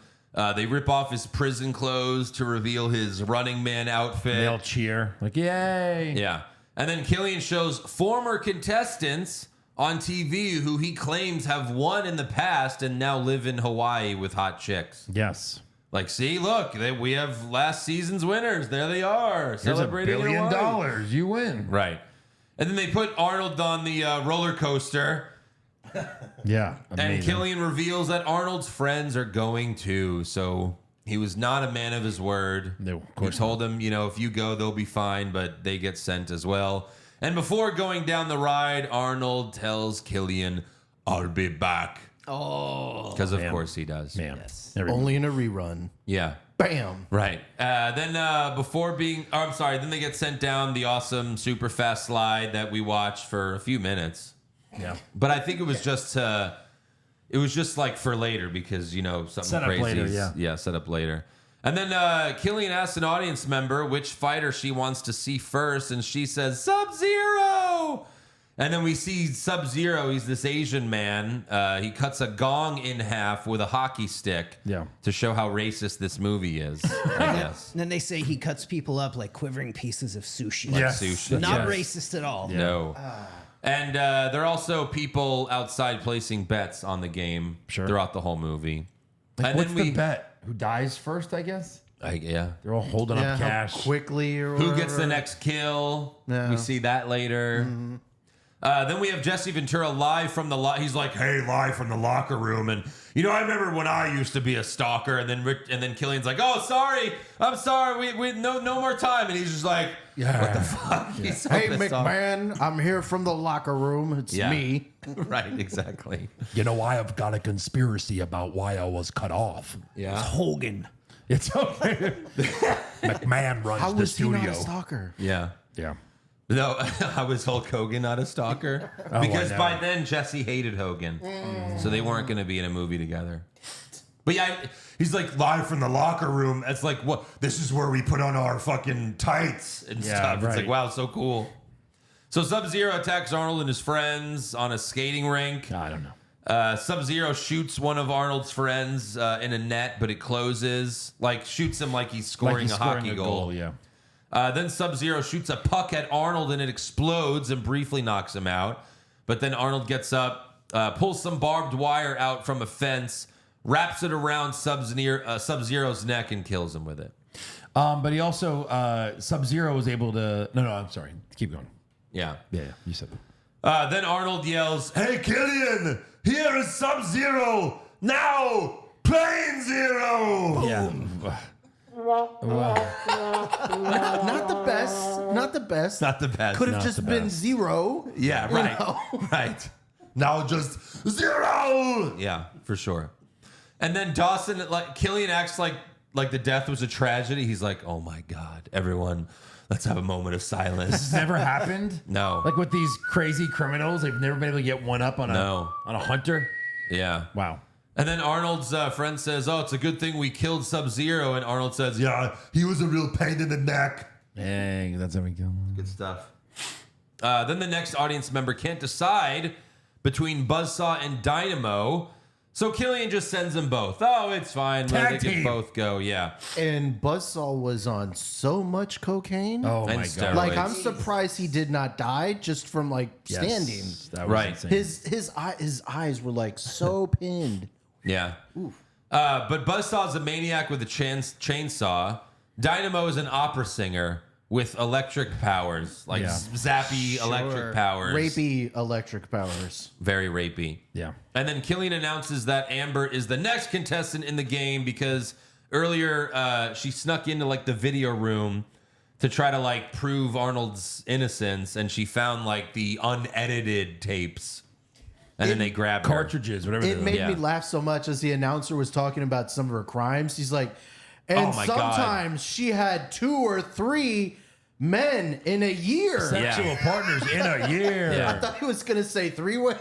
They rip off his prison clothes to reveal his Running Man outfit. They'll cheer. Like, yay. Yeah. And then Killian shows former contestants on TV who he claims have won in the past and now live in Hawaii with hot chicks. Yes. Like, see, look, we have last season's winners. There they are. Here's Celebrating $1 in billion. Hawaii. You win. Right. And then they put Arnold on the roller coaster. Yeah. Amazing. And Killian reveals that Arnold's friends are going too. So he was not a man of his word. No, of He course told them, if you go, they'll be fine, but they get sent as well. And before going down the ride, Arnold tells Killian, I'll be back. Oh. Because of course he does. Man. Yes. Only in a rerun. Yeah. Bam. Right. Then they get sent down the awesome super fast slide that we watched for a few minutes. Yeah. But I think it was just like for later because something Set up crazy. later, yeah. Set up later. And then Killian asks an audience member which fighter she wants to see first, and she says Sub-Zero. And then we see Sub-Zero. He's this Asian man. He cuts a gong in half with a hockey stick. Yeah. To show how racist this movie is, I guess. And then they say he cuts people up like quivering pieces of sushi. Yes. Sushi. Not Yes. racist at all. No. And there are also people outside placing bets on the game throughout the whole movie. Like, and what's then the bet? Who dies first, I guess? Yeah. They're all holding Yeah, up how cash. quickly or Who whatever. gets the next kill? Yeah. We see that later. Then we have Jesse Ventura live from the he's like, hey, live from the locker room. And, I remember when I used to be a stalker. And then Killian's like, oh, sorry. I'm sorry. We no more time. And he's just like, what the fuck? He's so Hey, pissed off. McMahon, I'm here from the locker room. It's Yeah. me. Right, exactly. I've got a conspiracy about why I was cut off. Yeah. Hogan. It's okay. McMahon runs How the was he not studio. a stalker? Yeah. Yeah. No, I was Hulk Hogan, not a stalker. Because I know. by then Jesse hated Hogan, so they weren't going to be in a movie together. But yeah, he's like live from the locker room. It's like, what? This is where we put on our fucking tights and Yeah, stuff. It's right. like, wow, so cool. So Sub-Zero attacks Arnold and his friends on a skating rink. I don't know. Sub-Zero shoots one of Arnold's friends in a net, but it closes. Like shoots him like he's scoring a hockey goal. Yeah. Then Sub-Zero shoots a puck at Arnold and it explodes and briefly knocks him out. But then Arnold gets up, pulls some barbed wire out from a fence, wraps it around Sub-Zero's neck and kills him with it. But he also, Sub-Zero was able to. No, I'm sorry. Keep going. Yeah. Yeah, you said that. Then Arnold yells, Hey, Killian, here is Sub-Zero. Now, Plane Zero. Yeah. Not the best. Not the best. not the best. Could have not just the been best. zero. Yeah, right. Right. Now just zero. Yeah, for sure. And then Dawson, Killian acts like the death was a tragedy. He's like, oh my God, everyone, let's have a moment of silence. This never happened. No. Like with these crazy criminals, they've never been able to get one up on No. a hunter. Yeah. Wow. And then Arnold's friend says, oh, it's a good thing we killed Sub-Zero. And Arnold says, Yeah, he was a real pain in the neck. Dang, that's how we kill him. good stuff. Then the next audience member can't decide between Buzzsaw and Dynamo. So Killian just sends them both. Oh, it's fine. They Tag can team. both go. Yeah. And Buzzsaw was on so much cocaine. Oh And my steroids. god. Like, I'm surprised he did not die just from like Yes, standing. That was Right. insane. His eyes were like so pinned. Yeah. But Buzzsaw is a maniac with a chainsaw. Dynamo is an opera singer with electric powers, like Yeah. zappy electric powers. Rapey electric powers. Very rapey. Yeah. And then Killian announces that Amber is the next contestant in the game because earlier she snuck into like the video room to try to like prove Arnold's innocence, and she found like the unedited tapes. And then they grabbed her. Cartridges, whatever. It made Yeah. me laugh so much as the announcer was talking about some of her crimes. He's like, And Oh my God. sometimes she had 2 or 3 men in a year. Sexual partners in a year. Yeah. I thought he was going to say 3 ways.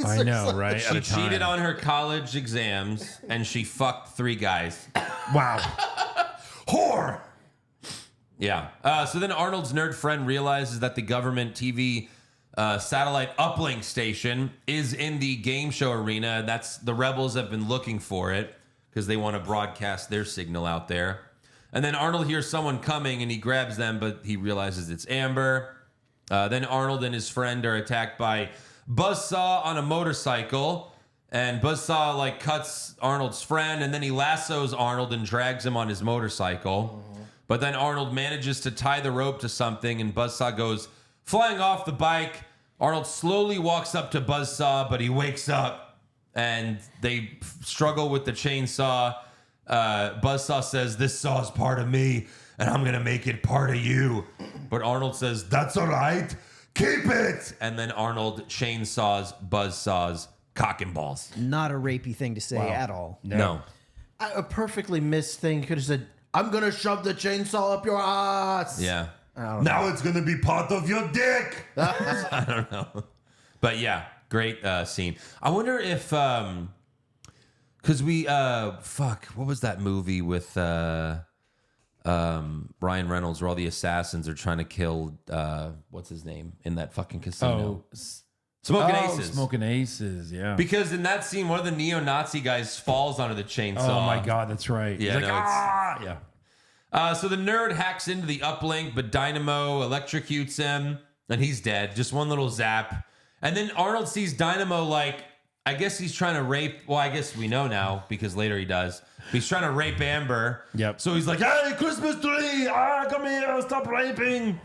I know, right? At She a time. cheated on her college exams and she fucked 3 guys. Wow. Whore! Yeah. So then Arnold's nerd friend realizes that the government TV satellite uplink station is in the game show arena. That's the rebels have been looking for it because they want to broadcast their signal out there. And then Arnold hears someone coming and he grabs them, but he realizes it's Amber. Then Arnold and his friend are attacked by Buzzsaw on a motorcycle. And Buzzsaw like cuts Arnold's friend, and then he lassos Arnold and drags him on his motorcycle. But then Arnold manages to tie the rope to something, and Buzzsaw goes flying off the bike. Arnold slowly walks up to Buzzsaw, but he wakes up, and they struggle with the chainsaw. Buzzsaw says, "This saw is part of me, and I'm gonna make it part of you." But Arnold says, That's all right. Keep it. and then Arnold chainsaws Buzzsaw's cock and balls. Not a rapey thing to say at all. No. A perfectly missed thing. Could have said, I'm going to shove the chainsaw up your ass. Yeah. Now it's gonna be part of your dick. I don't know. But yeah, great scene. I wonder if because we what was that movie with Ryan Reynolds where all the assassins are trying to kill what's his name in that fucking casino? Smoking Aces. Smoking Aces, yeah. Because in that scene, one of the neo-Nazi guys falls onto the chainsaw. Oh my God, that's right. Yeah, He's like, no, it's- ah! Yeah. So the nerd hacks into the uplink, but Dynamo electrocutes him, and he's dead. Just one little zap. And then Arnold sees Dynamo like, I guess he's trying to rape. Well, I guess we know now because later he does. He's trying to rape Amber. Yep. So he's like, Hey, Christmas tree! Come here! Stop raping!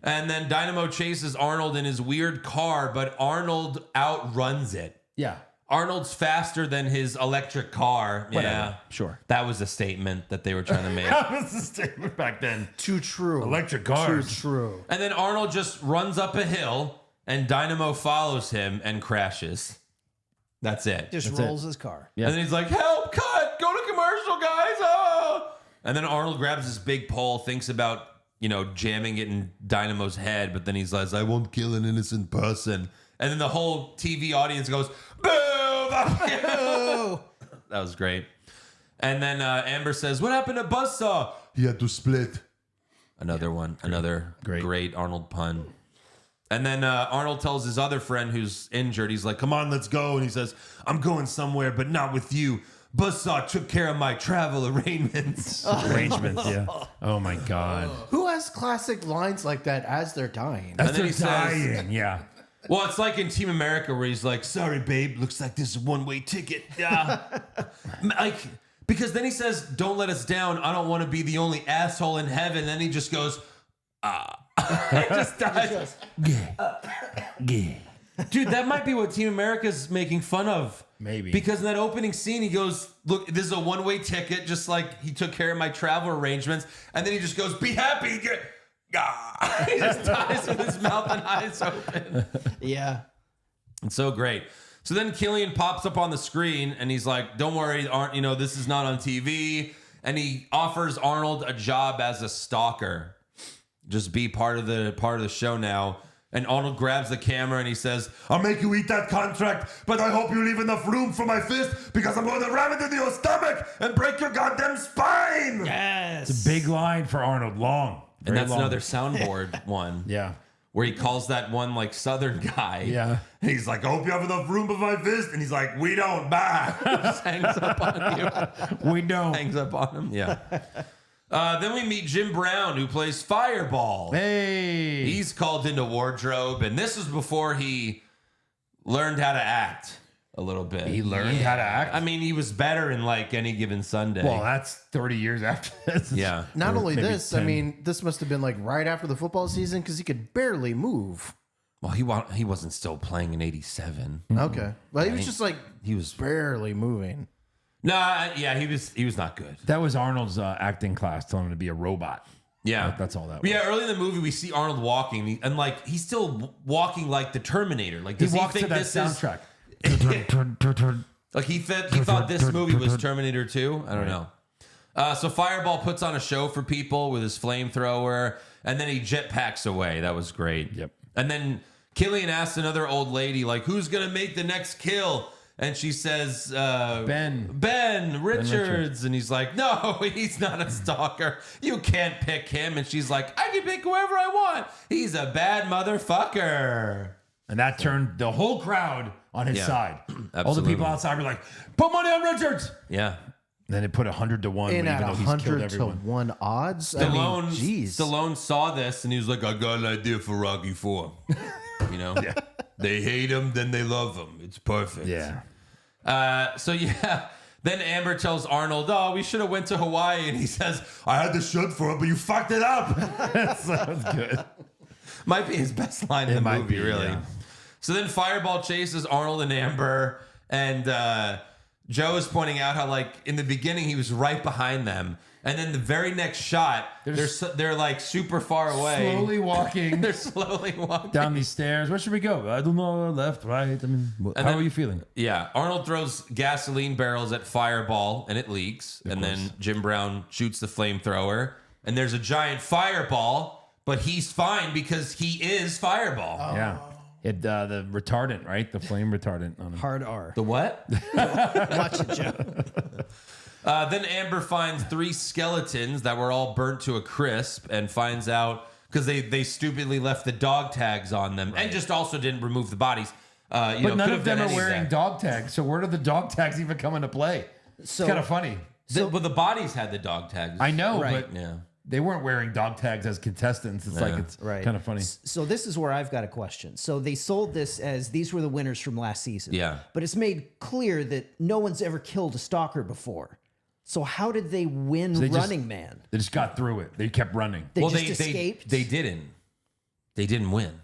and then Dynamo chases Arnold in his weird car, but Arnold outruns it. Yeah. Arnold's faster than his electric car. Whatever. Yeah. Sure. That was a statement that they were trying to make. That was the statement back then. Too true. Electric cars. Too true. And then Arnold just runs up a hill, and Dynamo follows him and crashes. That's it. Just rolls his car. Yeah. And then he's like, "Help! Cut! Go to commercial, guys!" Oh! And then Arnold grabs his big pole, thinks about jamming it in Dynamo's head, but then he says, "I won't kill an innocent person." And then the whole TV audience goes, "Boo! That was great. And then Amber says, "What happened to Buzzsaw?" He had to split. Another one. Another Great. great Arnold pun. And then Arnold tells his other friend who's injured, he's like, "Come on, let's go." And he says, "I'm going somewhere, but not with you. Buzzsaw took care of my travel arrangements." Arrangements, yeah. Oh my God. Who has classic lines like that as they're dying? That's then their he says- dying, yeah. Well, it's like in Team America where he's like, "Sorry, babe, looks like this is a one-way ticket." Yeah. Because then he says, "Don't let us down. I don't want to be the only asshole in heaven." And then he just goes, he just dies. Dude, that might be what Team America's making fun of. Maybe. Because in that opening scene, he goes, "Look, this is a one-way ticket, just like he took care of my travel arrangements." And then he just goes, "Be happy." He just dies with his mouth and eyes open. Yeah. It's so great. So then Killian pops up on the screen and he's like, "Don't worry, this is not on TV." And he offers Arnold a job as a stalker. Just be part of the show now. And Arnold grabs the camera and he says, I'll make you eat that contract, but I hope you leave enough room for my fist because I'm going to ram it into your stomach and break your goddamn spine. Yes. It's a big line for Arnold. Long. and Very that's long. another soundboard one. Yeah. Where he calls that one like Southern guy. Yeah. And he's like, I hope you have enough room for my fist. And he's like, we don't. Bye. Just hangs up on you. We don't. Hangs up on him. Yeah. Then we meet Jim Brown, who plays Fireball. Hey. He's called into wardrobe, and this was before he learned how to act a little bit. He learned how to act. I mean, he was better in like Any Given Sunday. Well, that's 30 years after this. yeah. Not Or only maybe this, 10. I mean, this must have been like right after the football season because he could barely move. Well, he wasn't still playing in '87. Okay. Well, he was just like He was barely moving. nah. Yeah, he was not good. That was Arnold's acting class telling him to be a robot. Yeah, That's all that But was. yeah, early in the movie, we see Arnold walking, and like he's still walking like the Terminator. Like, He does he, walks to think that this soundtrack. is like he thought this movie was Terminator 2? I don't know. So Fireball puts on a show for people with his flamethrower, and then he jetpacks away. That was great. Yep. And then Killian asks another old lady, like, who's going to make the next kill? And she says, Ben Richards. And he's like, no, he's not a stalker. You can't pick him. And she's like, I can pick whoever I want. He's a bad motherfucker. And that turned the whole crowd on his Yeah, side. All the absolutely. people outside were like, put money on Richards. Yeah. And then it put 100 to 1, And even at though he's killed 100 to everyone. 1 odds. I mean, jeez. Stallone saw this and he was like, I got an idea for Rocky 4. You know? They hate him, then they love him. It's perfect. Yeah. Then Amber tells Arnold, oh, we should have went to Hawaii. And he says, I had the shoot for it, but you fucked it up. Sounds good. might be his best line in the might movie, be, really. yeah. So then Fireball chases Arnold and Amber, and Joe is pointing out how, like, in the beginning he was right behind them, and then the very next shot, they're like super far away. Slowly walking They're slowly walking down these stairs. Where should we go? I don't know. Left, right. I mean, how then- are you feeling? Yeah, Arnold throws gasoline barrels at Fireball, and it leaks. And then Jim Brown shoots the flamethrower, and there's a giant fireball, but he's fine because he is Fireball. Yeah. It, the retardant, right? The flame retardant on him. Hard R. The what? Watch it, Joe. Then Amber finds 3 skeletons that were all burnt to a crisp and finds out because they stupidly left the dog tags on them and just also didn't remove the bodies. But none of them are wearing dog tags. So where do the dog tags even come into play? So- it's kind of funny. But the bodies had the dog tags. I know, Right. but Yeah. they weren't wearing dog tags as contestants. It's like it's Right. kind of funny. So this is where I've got a question. So they sold this as these were the winners from last season. Yeah. But it's made clear that no one's ever killed a stalker before. So how did they win They just- Running Man? They just got through it. They kept running. They just escaped? They didn't. They didn't win.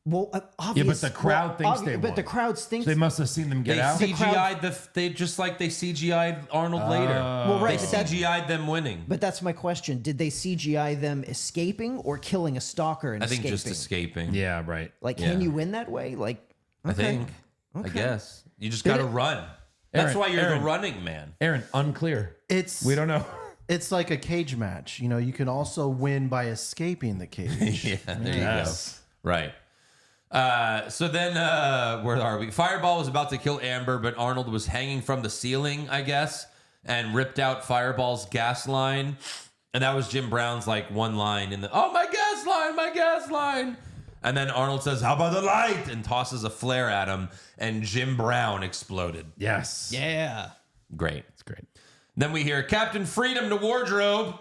Well, obviously. the crowd thinks they But won. the crowd thinks. They must have seen them get They out. CGI'd they just like they CGI'd Arnold later. Well, right, They but that- CGI'd them winning. But that's my question. Did they CGI them escaping or killing a stalker and I think escaping? just escaping. Yeah, right. Like, can Yeah. you win that way? Like, I okay. think. I guess. You just Did got to it- run. That's Aaron, why you're Aaron. the running man. Aaron, unclear. It's We don't know. It's like a cage match. You know, you can also win by escaping the cage. Yeah, there Yes. you go. Right. So then, where are we? Fireball was about to kill Amber, but Arnold was hanging from the ceiling, I guess, and ripped out Fireball's gas line. And that was Jim Brown's like one line in the, oh, my gas line. And then Arnold says, how about the light? And tosses a flare at him. And Jim Brown exploded. Yes. Yeah. Great. It's great. Then we hear Captain Freedom to wardrobe,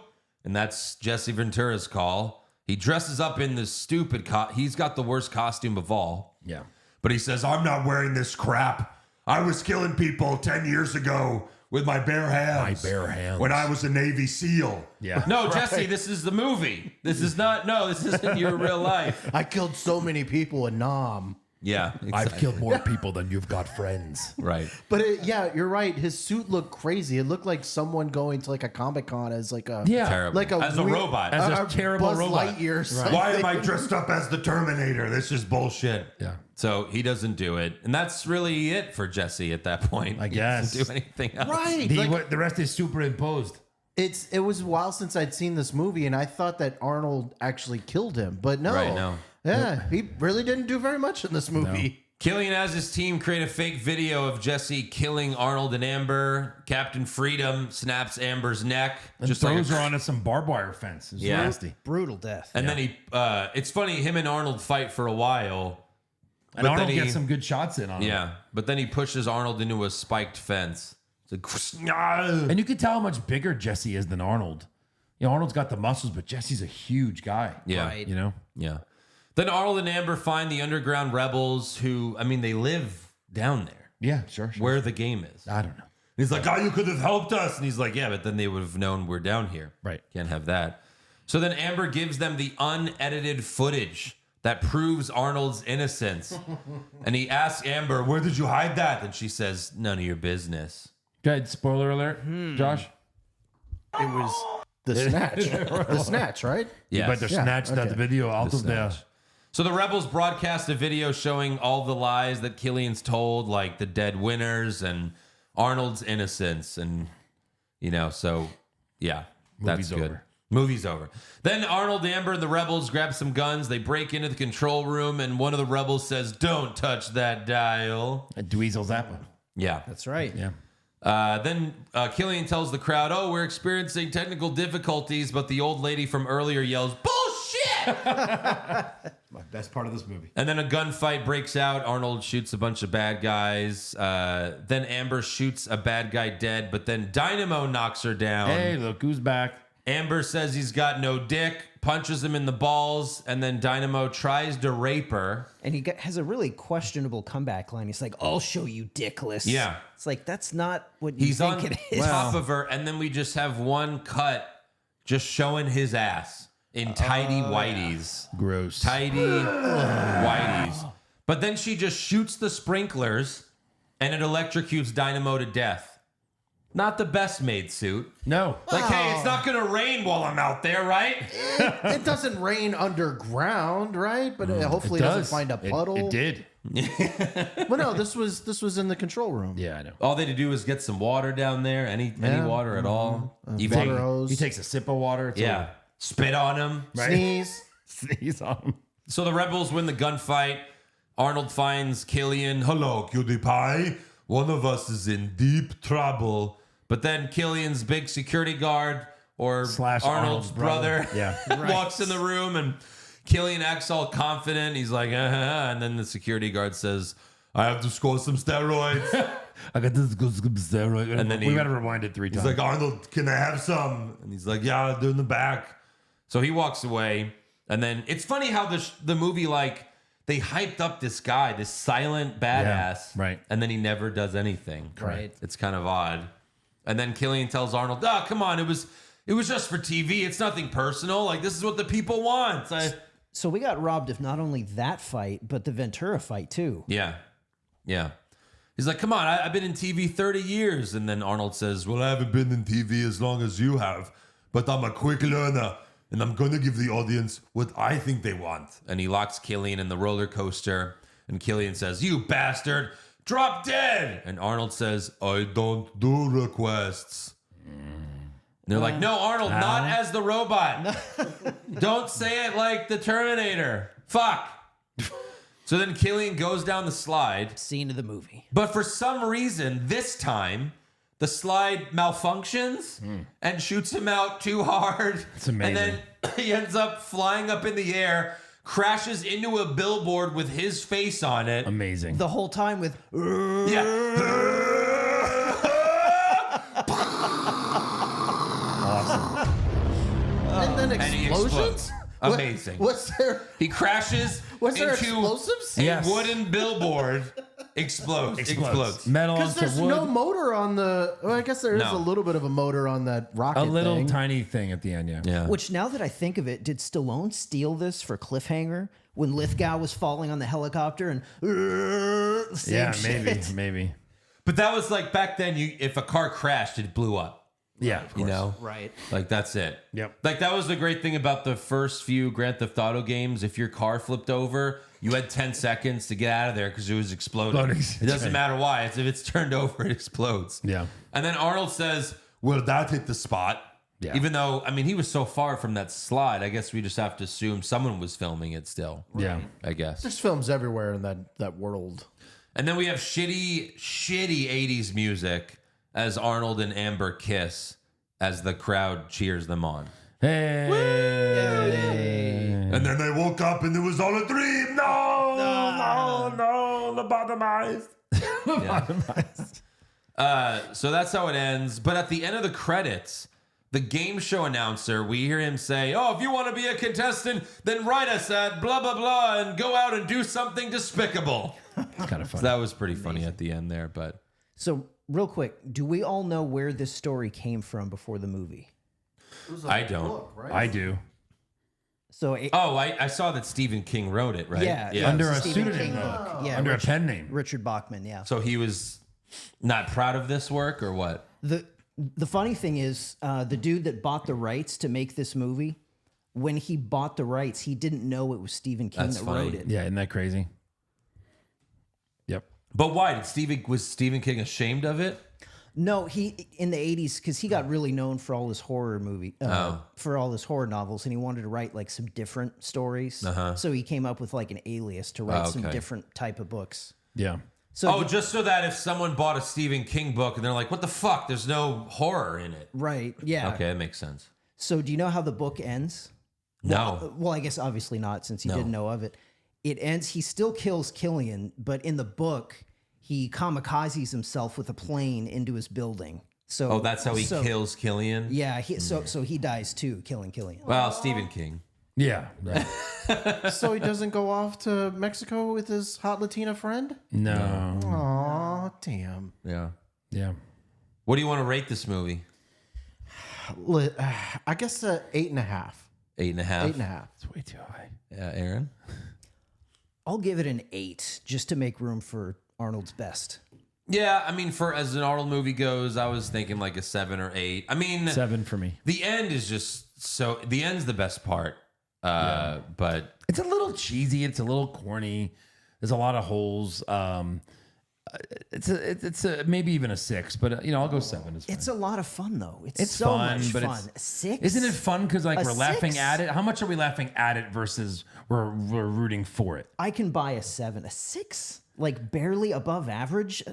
and that's Jesse Ventura's call. He dresses up in this stupid he's got the worst costume of all. Yeah. But he says, I'm not wearing this crap. I was killing people 10 years ago with my bare hands. My bare hands. When I was a Navy SEAL. Yeah. No, Jesse, this is the movie. This isn't your real life. I killed so many people in Nam. Yeah, I've killed more people than you've got friends. Right. But yeah, you're right. His suit looked crazy. It looked like someone going to like a Comic-Con as like a Terrible. like As a weird- robot. As a terrible Buzz robot. Lightyear. or something. Why am I dressed up as the Terminator? This is bullshit. Yeah. So he doesn't do it. And that's really it for Jesse at that point. I He guess. doesn't do anything else. Right. The rest is superimposed. It was a while since I'd seen this movie, and I thought that Arnold actually killed him, but no. Right, no. Yeah, he really didn't do very much in this movie. Killian has his team create a fake video of Jesse killing Arnold and Amber. Captain Freedom snaps Amber's neck. And just throws like her onto some barbed wire fence. It's Yeah. nasty. Brutal death. And then he, it's funny, him and Arnold fight for a while. And But Arnold then he- gets some good shots in on him. Yeah, but then he pushes Arnold into a spiked fence. It's like, And you can tell how much bigger Jesse is than Arnold. You know, Arnold's got the muscles, but Jesse's a huge guy. yeah, Right. You know? yeah. Then Arnold and Amber find the underground rebels who, I mean, they live down there Yeah, sure. where the game is. I don't know. He's like, oh, you could have helped us. And he's like, yeah, but then they would have known we're down here. Right. Can't have that. So then Amber gives them the unedited footage that proves Arnold's innocence. And he asks Amber, where did you hide that? And she says, none of your business. Go ahead, spoiler alert, Josh. It was the snatch. The snatch, right? Yes. But they snatched that okay. video out of there. So the rebels broadcast a video showing all the lies that Killian's told, like the dead winners and Arnold's innocence. And, you know, so Yeah, that's Movie's good. over. Movie's over. Then Arnold, Amber, and the rebels grab some guns. They break into the control room, and one of the rebels says, "Don't touch that dial." Dweezil Zappa. Yeah. That's right. Yeah. Then Killian tells the crowd, "Oh, we're experiencing technical difficulties," but the old lady from earlier yells, "Bullshit!" My best part of this movie. And then a gunfight breaks out. Arnold shoots a bunch of bad guys. Then Amber shoots a bad guy dead, but then Dynamo knocks her down. Hey, look who's back. Amber says he's got no dick, punches him in the balls, and then Dynamo tries to rape her. And he has a really questionable comeback line. He's like, "I'll show you, dickless." Yeah. It's like, that's not what you He's think on it is. top of her, and then we just have one cut just showing his ass in tidy whities. Gross. Tidy whities. But then she just shoots the sprinklers, and it electrocutes Dynamo to death. Not the best made suit. No. Like, hey, it's not going to rain while I'm out there, right? It doesn't rain underground, right? But hopefully it doesn't find a puddle. It did. Well, no, this was in the control room. Yeah, I know. All they had to do was get some water down there, any water at all. Even- Water hose. He takes a sip of water. It's yeah. Spit on him. Sneeze. Sneeze on him. So the rebels win the gunfight. Arnold finds Killian. Hello, cutie pie. One of us is in deep trouble. But then Killian's big security guard, or Slash Arnold's brother, Yeah. walks in the room, and Killian acts all confident. He's like, and then the security guard says, "I have to score some steroids." I got this steroid. And then we he- got to rewind it 3 times. He's like, Arnold, can I have some? And he's like, "Yeah, they're in the back." So he walks away. And then it's funny how the movie, like, they hyped up this guy, this silent badass. right. And then he never does anything. Right. It's kind of odd. And then Killian tells Arnold, "Oh, come on, it was just for TV. It's nothing personal. Like, this is what the people want." So we got robbed of not only that fight, but the Ventura fight too. Yeah. He's like, "Come on, I've been in TV 30 years. And then Arnold says, Well, I haven't been in TV as long as you have, but I'm a quick learner, and I'm going to give the audience what I think they want. and he locks Killian in the roller coaster. And Killian says, "You bastard, drop dead." And Arnold says, I don't do requests. and they're like, "No, Arnold, not as the robot. Don't say it like the Terminator. Fuck." So then Killian goes down the slide. Scene of the movie. But for some reason, this time, the slide malfunctions and shoots him out too hard. It's amazing. And then he ends up flying up in the air, crashes into a billboard with his face on it. Amazing. The whole time with Yeah. And then And he explosions? explodes. What- Amazing. Was there He crashes there into explosives? a Yes. wooden billboard. Explodes. Metal Because onto there's wood. no motor on the. Well, I guess there is No. a little bit of a motor on that rocket. A little thing. tiny thing at the end, yeah. Yeah. which, now that I think of it, did Stallone steal this for Cliffhanger when Lithgow was falling on the helicopter and same Yeah, shit? maybe. But that was like back then, if a car crashed, it blew up. Yeah, of course. You know? Right. Like, that's it. Yep. Like, that was the great thing about the first few Grand Theft Auto games. If your car flipped over, you had 10 seconds to get out of there because it was exploding. It doesn't matter why. If it's turned over, it explodes. Yeah. And then Arnold says, Well, that hit the spot. Yeah. even though, I mean, he was so far from that slide, I guess we just have to assume someone was filming it still. Yeah. I guess. There's films everywhere in that world. And then we have shitty 80s music as Arnold and Amber kiss as the crowd cheers them on. Hey. And then they woke up and it was all a dream. No, lobotomized. So that's how it ends. But at the end of the credits, the game show announcer, we hear him say, "Oh, if you want to be a contestant, then write us at blah, blah, blah, and go out and do something despicable." It's kind of So funny. that was pretty funny at the end there. But So, real quick, do we all know where this story came from before the movie? I don't. I do. So, Oh, I saw that Stephen King wrote it, right? yeah, Under it's a Stephen pseudonym, King though. book. Yeah, Under a pen name. Richard Bachman. Yeah. So he was not proud of this work or what? The funny thing is, the dude that bought the rights to make this movie, when he bought the rights, he didn't know it was Stephen King That's that funny. wrote it. Yeah, isn't that crazy? Yep. But why? Was Stephen King ashamed of it? No, he in the 80s because he got really known for all his horror for all his horror novels, and he wanted to write like some different stories. So he came up with like an alias to write some different type of books. Yeah. So just so that if someone bought a Stephen King book and they're like, "What the fuck? There's no horror in it." right, yeah. Okay, that makes sense. So do you know how the book ends? No. Well, I guess obviously not, since you didn't know of it. It ends. He still kills Killian, but in the book, he kamikazes himself with a plane into his building. So that's how he kills Killian? Yeah. So he dies too, killing Killian. Well, Stephen King. Yeah. Right. So he doesn't go off to Mexico with his hot Latina friend? No. Aw, damn. Yeah. Yeah. What do you want to rate this movie? I guess 8.5. 8.5. 8.5. It's way too high. Yeah, Aaron? I'll give it an 8 just to make room for Arnold's best. Yeah, I mean, for as an Arnold movie goes, I was thinking like a 7 or 8. I mean, 7 for me. the end is just so. The end's the best part. But It's a little cheesy. It's a little corny. There's a lot of holes. It's a maybe even a 6, but I'll go 7. It's a lot of fun though. It's so fun, much but fun. 6? Isn't it fun because like A we're laughing 6? at it? How much are we laughing at it versus we're rooting for it? I can buy a 7. A 6? Like barely above average?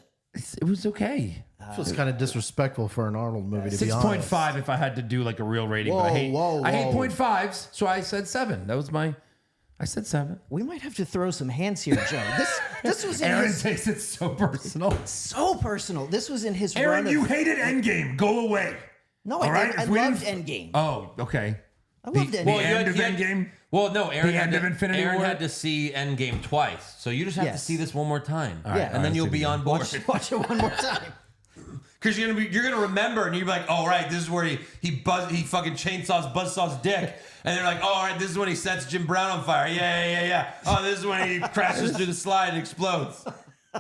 It was okay. Feels kind of disrespectful for an Arnold movie, to be honest. 6.5 if I had to do like a real rating. Whoa, but I hate whoa, I hate whoa. 0.5s, so I said 7. That was I said 7. We might have to throw some hands here, Joe. This was in Aaron his, takes it so personal. so personal. This was in his Aaron, run you of, hated Endgame. Go away. No, All I right, didn't. I if we loved didn't- Endgame. Oh, okay. I loved Endgame. The end of Endgame. Well, no, Aaron, The end of Infinity Aaron War? had to see Endgame twice, so you just have to Yes. see this one more time, right, and then you'll be on board. Watch it one more time. Because you're gonna remember, and you're like, oh right, this is where he fucking chainsaws Buzzsaw's dick, and they're like, oh, all right, this is when he sets Jim Brown on fire. Yeah. Oh, this is when he crashes through the slide and explodes.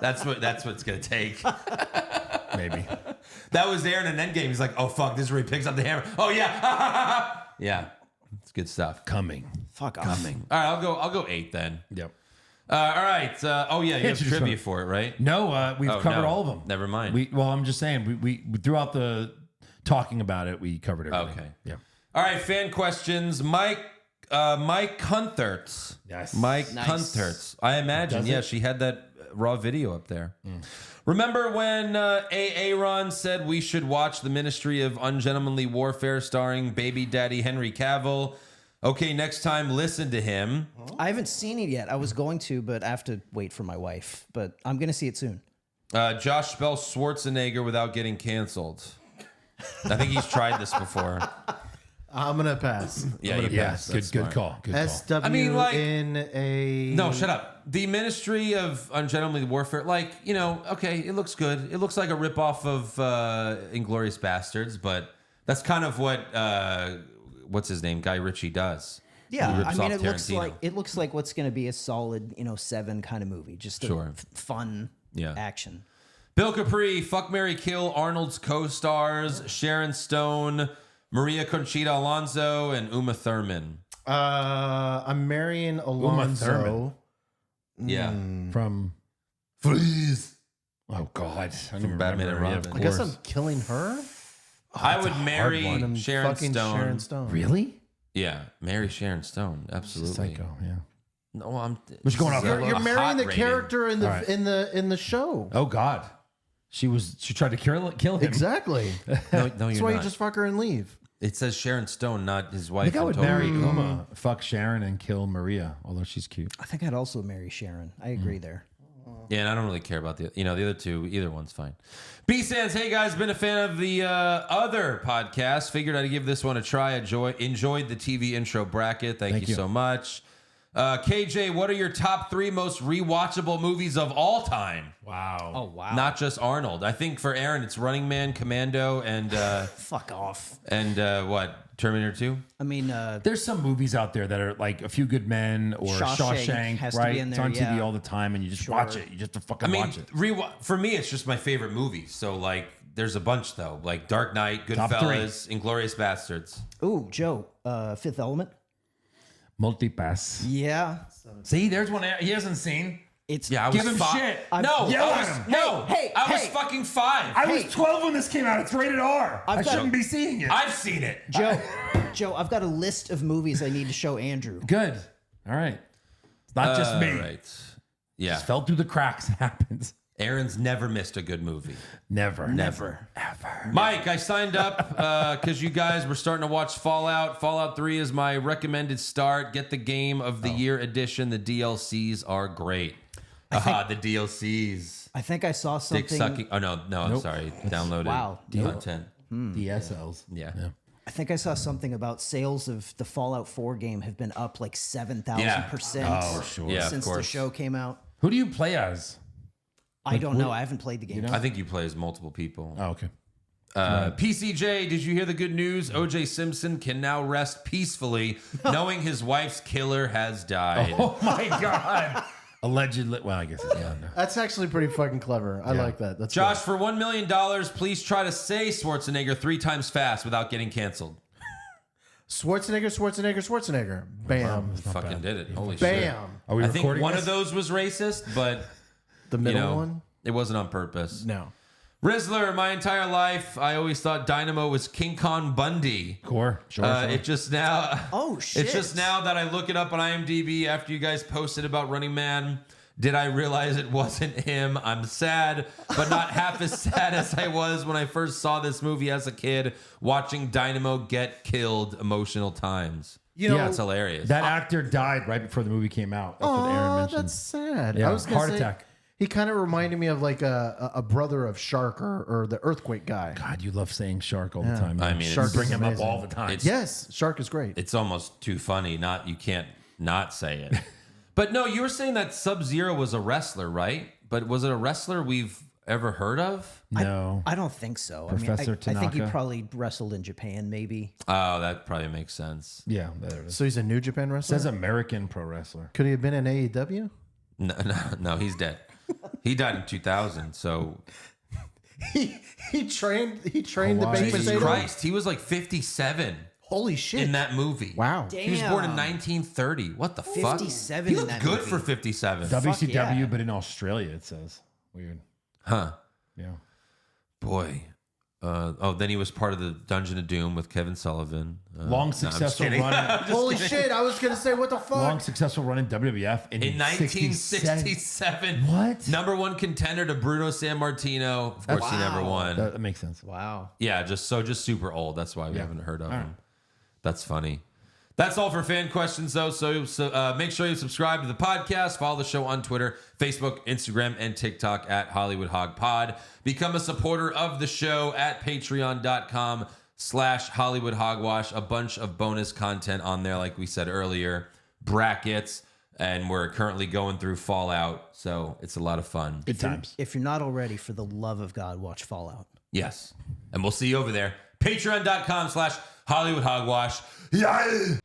That's what it's gonna take. Maybe. That was Aaron in Endgame. He's like, oh fuck, this is where he picks up the hammer. Oh yeah, yeah, it's good stuff. Coming. Fuck off. Coming. All right, I'll go 8 then. Yep. All right. Oh yeah, you have just trivia fun. for it, right? No, we've Oh, covered no. all of them. Never mind. Well, I'm just saying, we throughout the talking about it, we covered everything. Okay. Yeah. All right, fan questions. Mike Kuntertz. Yes. Mike Nice. Kuntertz. I imagine. Does Yeah, it? she had that raw video up there. Remember when Aaron said we should watch The Ministry of Ungentlemanly Warfare starring baby daddy Henry Cavill? Okay, next time, listen to him. I haven't seen it yet. I was going to, but I have to wait for my wife. But I'm going to see it soon. Josh spells Schwarzenegger without getting canceled. I think he's tried this before. I'm going to pass. Yeah, you Yeah. passed. Good. That's Good smart. call. Good call. SW I mean, like- in a... No, shut up. The Ministry of Ungentlemanly Warfare, okay, it looks good. It looks like a ripoff of Inglourious Bastards, but that's kind of what what's his name, Guy Ritchie does. He Yeah, rips I mean, off it looks like what's going to be a solid, 7 kind of movie. Just a Sure. fun Yeah. action. Bill Capri, Fuck, Marry, Kill, Arnold's co-stars, Sharon Stone, Maria Conchita Alonso, and Uma Thurman. I'm marrying Alonso. Thurman. Yeah. From Freeze. oh god, I From Batman and Robin. I guess I'm killing her? I would marry And I'm Sharon fucking Stone. Sharon Stone. really Yeah, marry Sharon Stone. Absolutely. psycho. Yeah. No, I'm. What's going on? this is You're a marrying hot the rating. character in the All right. in the show. Oh god, she tried to kill him. Exactly. No, That's you're why not. you just fuck her and leave. It says Sharon Stone, not his I wife. think I would in Total marry Recall. Uma, fuck Sharon, and kill Maria. Although she's cute. I think I'd also marry Sharon. I agree there. Yeah, and I don't really care about the other two. Either one's fine. B Sands, hey guys, been a fan of the other podcast. Figured I'd give this one a try. Enjoyed the TV intro bracket. Thank you so much. KJ, what are your top 3 most rewatchable movies of all time? Wow. Oh wow! Not just Arnold. I think for Aaron, it's Running Man, Commando, and Fuck off. what? Terminator 2? I mean, There's some movies out there that are like A Few Good Men or Shawshank Shawshank, has to right? be in It's there, on TV yeah. all the time, and you just watch it. You just have to fucking I mean, watch it. for me, it's just my favorite movies. So like, there's a bunch though, like Dark Knight, Top Goodfellas, Inglourious Bastards. ooh, Joe, Fifth Element. Multipass. Yeah. See, there's one he hasn't seen. It's Yeah, I was Give him shit. No, Yell I at was, him. no, Hey, I was hey. fucking 5. I was 12 when this came out. It's rated R. I got- shouldn't be seeing it. I've seen it. Joe, I've got a list of movies I need to show Andrew. Good. All right. It's not just me. Right. Yeah. Just fell through the cracks. It happens. Aaron's never missed a good movie. Never. Ever. Mike, I signed up because you guys were starting to watch Fallout. Fallout 3 is my recommended start. Get the Game of the Year edition. The DLCs are great. The DLCs. I think I saw Dick something. sucking. Oh, no, I'm sorry. Downloaded Wow. content. DSLs. Yeah. I think I saw something about sales of the Fallout 4 game have been up like 7,000% Oh, sure. Yeah, of since the course. show came out. Who do you play as? I don't know. I haven't played the game. I think you play as multiple people. Oh, okay. PCJ, did you hear the good news? OJ Simpson can now rest peacefully knowing his wife's killer has died. Oh my God. Allegedly. Well, I guess it's not. No. That's actually pretty fucking clever. I like that. That's Josh, good. for $1 million, please try to say Schwarzenegger 3 times fast without getting canceled. Schwarzenegger. Bam. Fucking did it. Holy shit. Bam. Are we I think recording one this? of those was racist, but The you middle know, one? it wasn't on purpose. No. Rizzler, my entire life, I always thought Dynamo was King Kong Bundy. Core. Sure. It just now. Oh, shit. It's just now that I look it up on IMDb after you guys posted about Running Man. Did I realize it wasn't him? I'm sad, but not half as sad as I was when I first saw this movie as a kid, watching Dynamo get killed. Emotional times. You know, That's hilarious. That actor died right before the movie came out. That's what Aaron oh, mentioned. that's sad. Yeah, I was gonna heart say, attack. He kind of reminded me of like a brother of Shark or the Earthquake guy. God, you love saying Shark all the time. I mean, Shark bring is him up amazing. all the time. Yes, Shark is great. It's almost too funny. You can't not say it. But no, you were saying that Sub-Zero was a wrestler, right? But was it a wrestler we've ever heard of? No. I don't think so. Professor I think he Tanaka? probably wrestled in Japan, maybe. Oh, that probably makes sense. Yeah, there it is. So he's a New Japan It wrestler? says American pro wrestler. Could he have been in AEW? No, he's dead. He died in 2000. So He trained the Hawaii. baked Jesus potato. Christ, he was like 57 Holy shit. in that movie. Wow. He was born in Damn. 1930. What the fuck? 57 He in looked that good movie. for 57. WCW, yeah. but in Australia, it says. Weird. Huh. Yeah. Boy. Then he was part of the Dungeon of Doom with Kevin Sullivan. Long successful run. Holy shit. I was going to say, what the fuck? Long successful run in WWF in, In 1967. What? #1 contender to Bruno Sammartino. Of course, he never won. That makes sense. Wow. Yeah, just super old. That's why we haven't heard of him. That's funny. That's all for fan questions, though. So make sure you subscribe to the podcast. Follow the show on Twitter, Facebook, Instagram, and TikTok at Hollywood Hog Pod. Become a supporter of the show at patreon.com/Hollywood Hogwash. A bunch of bonus content on there, like we said earlier, brackets, and we're currently going through Fallout, so it's a lot of fun. Good times. If you're not already, for the love of God, watch Fallout. Yes, and we'll see you over there. Patreon.com/Hollywood Hogwash. Yeah.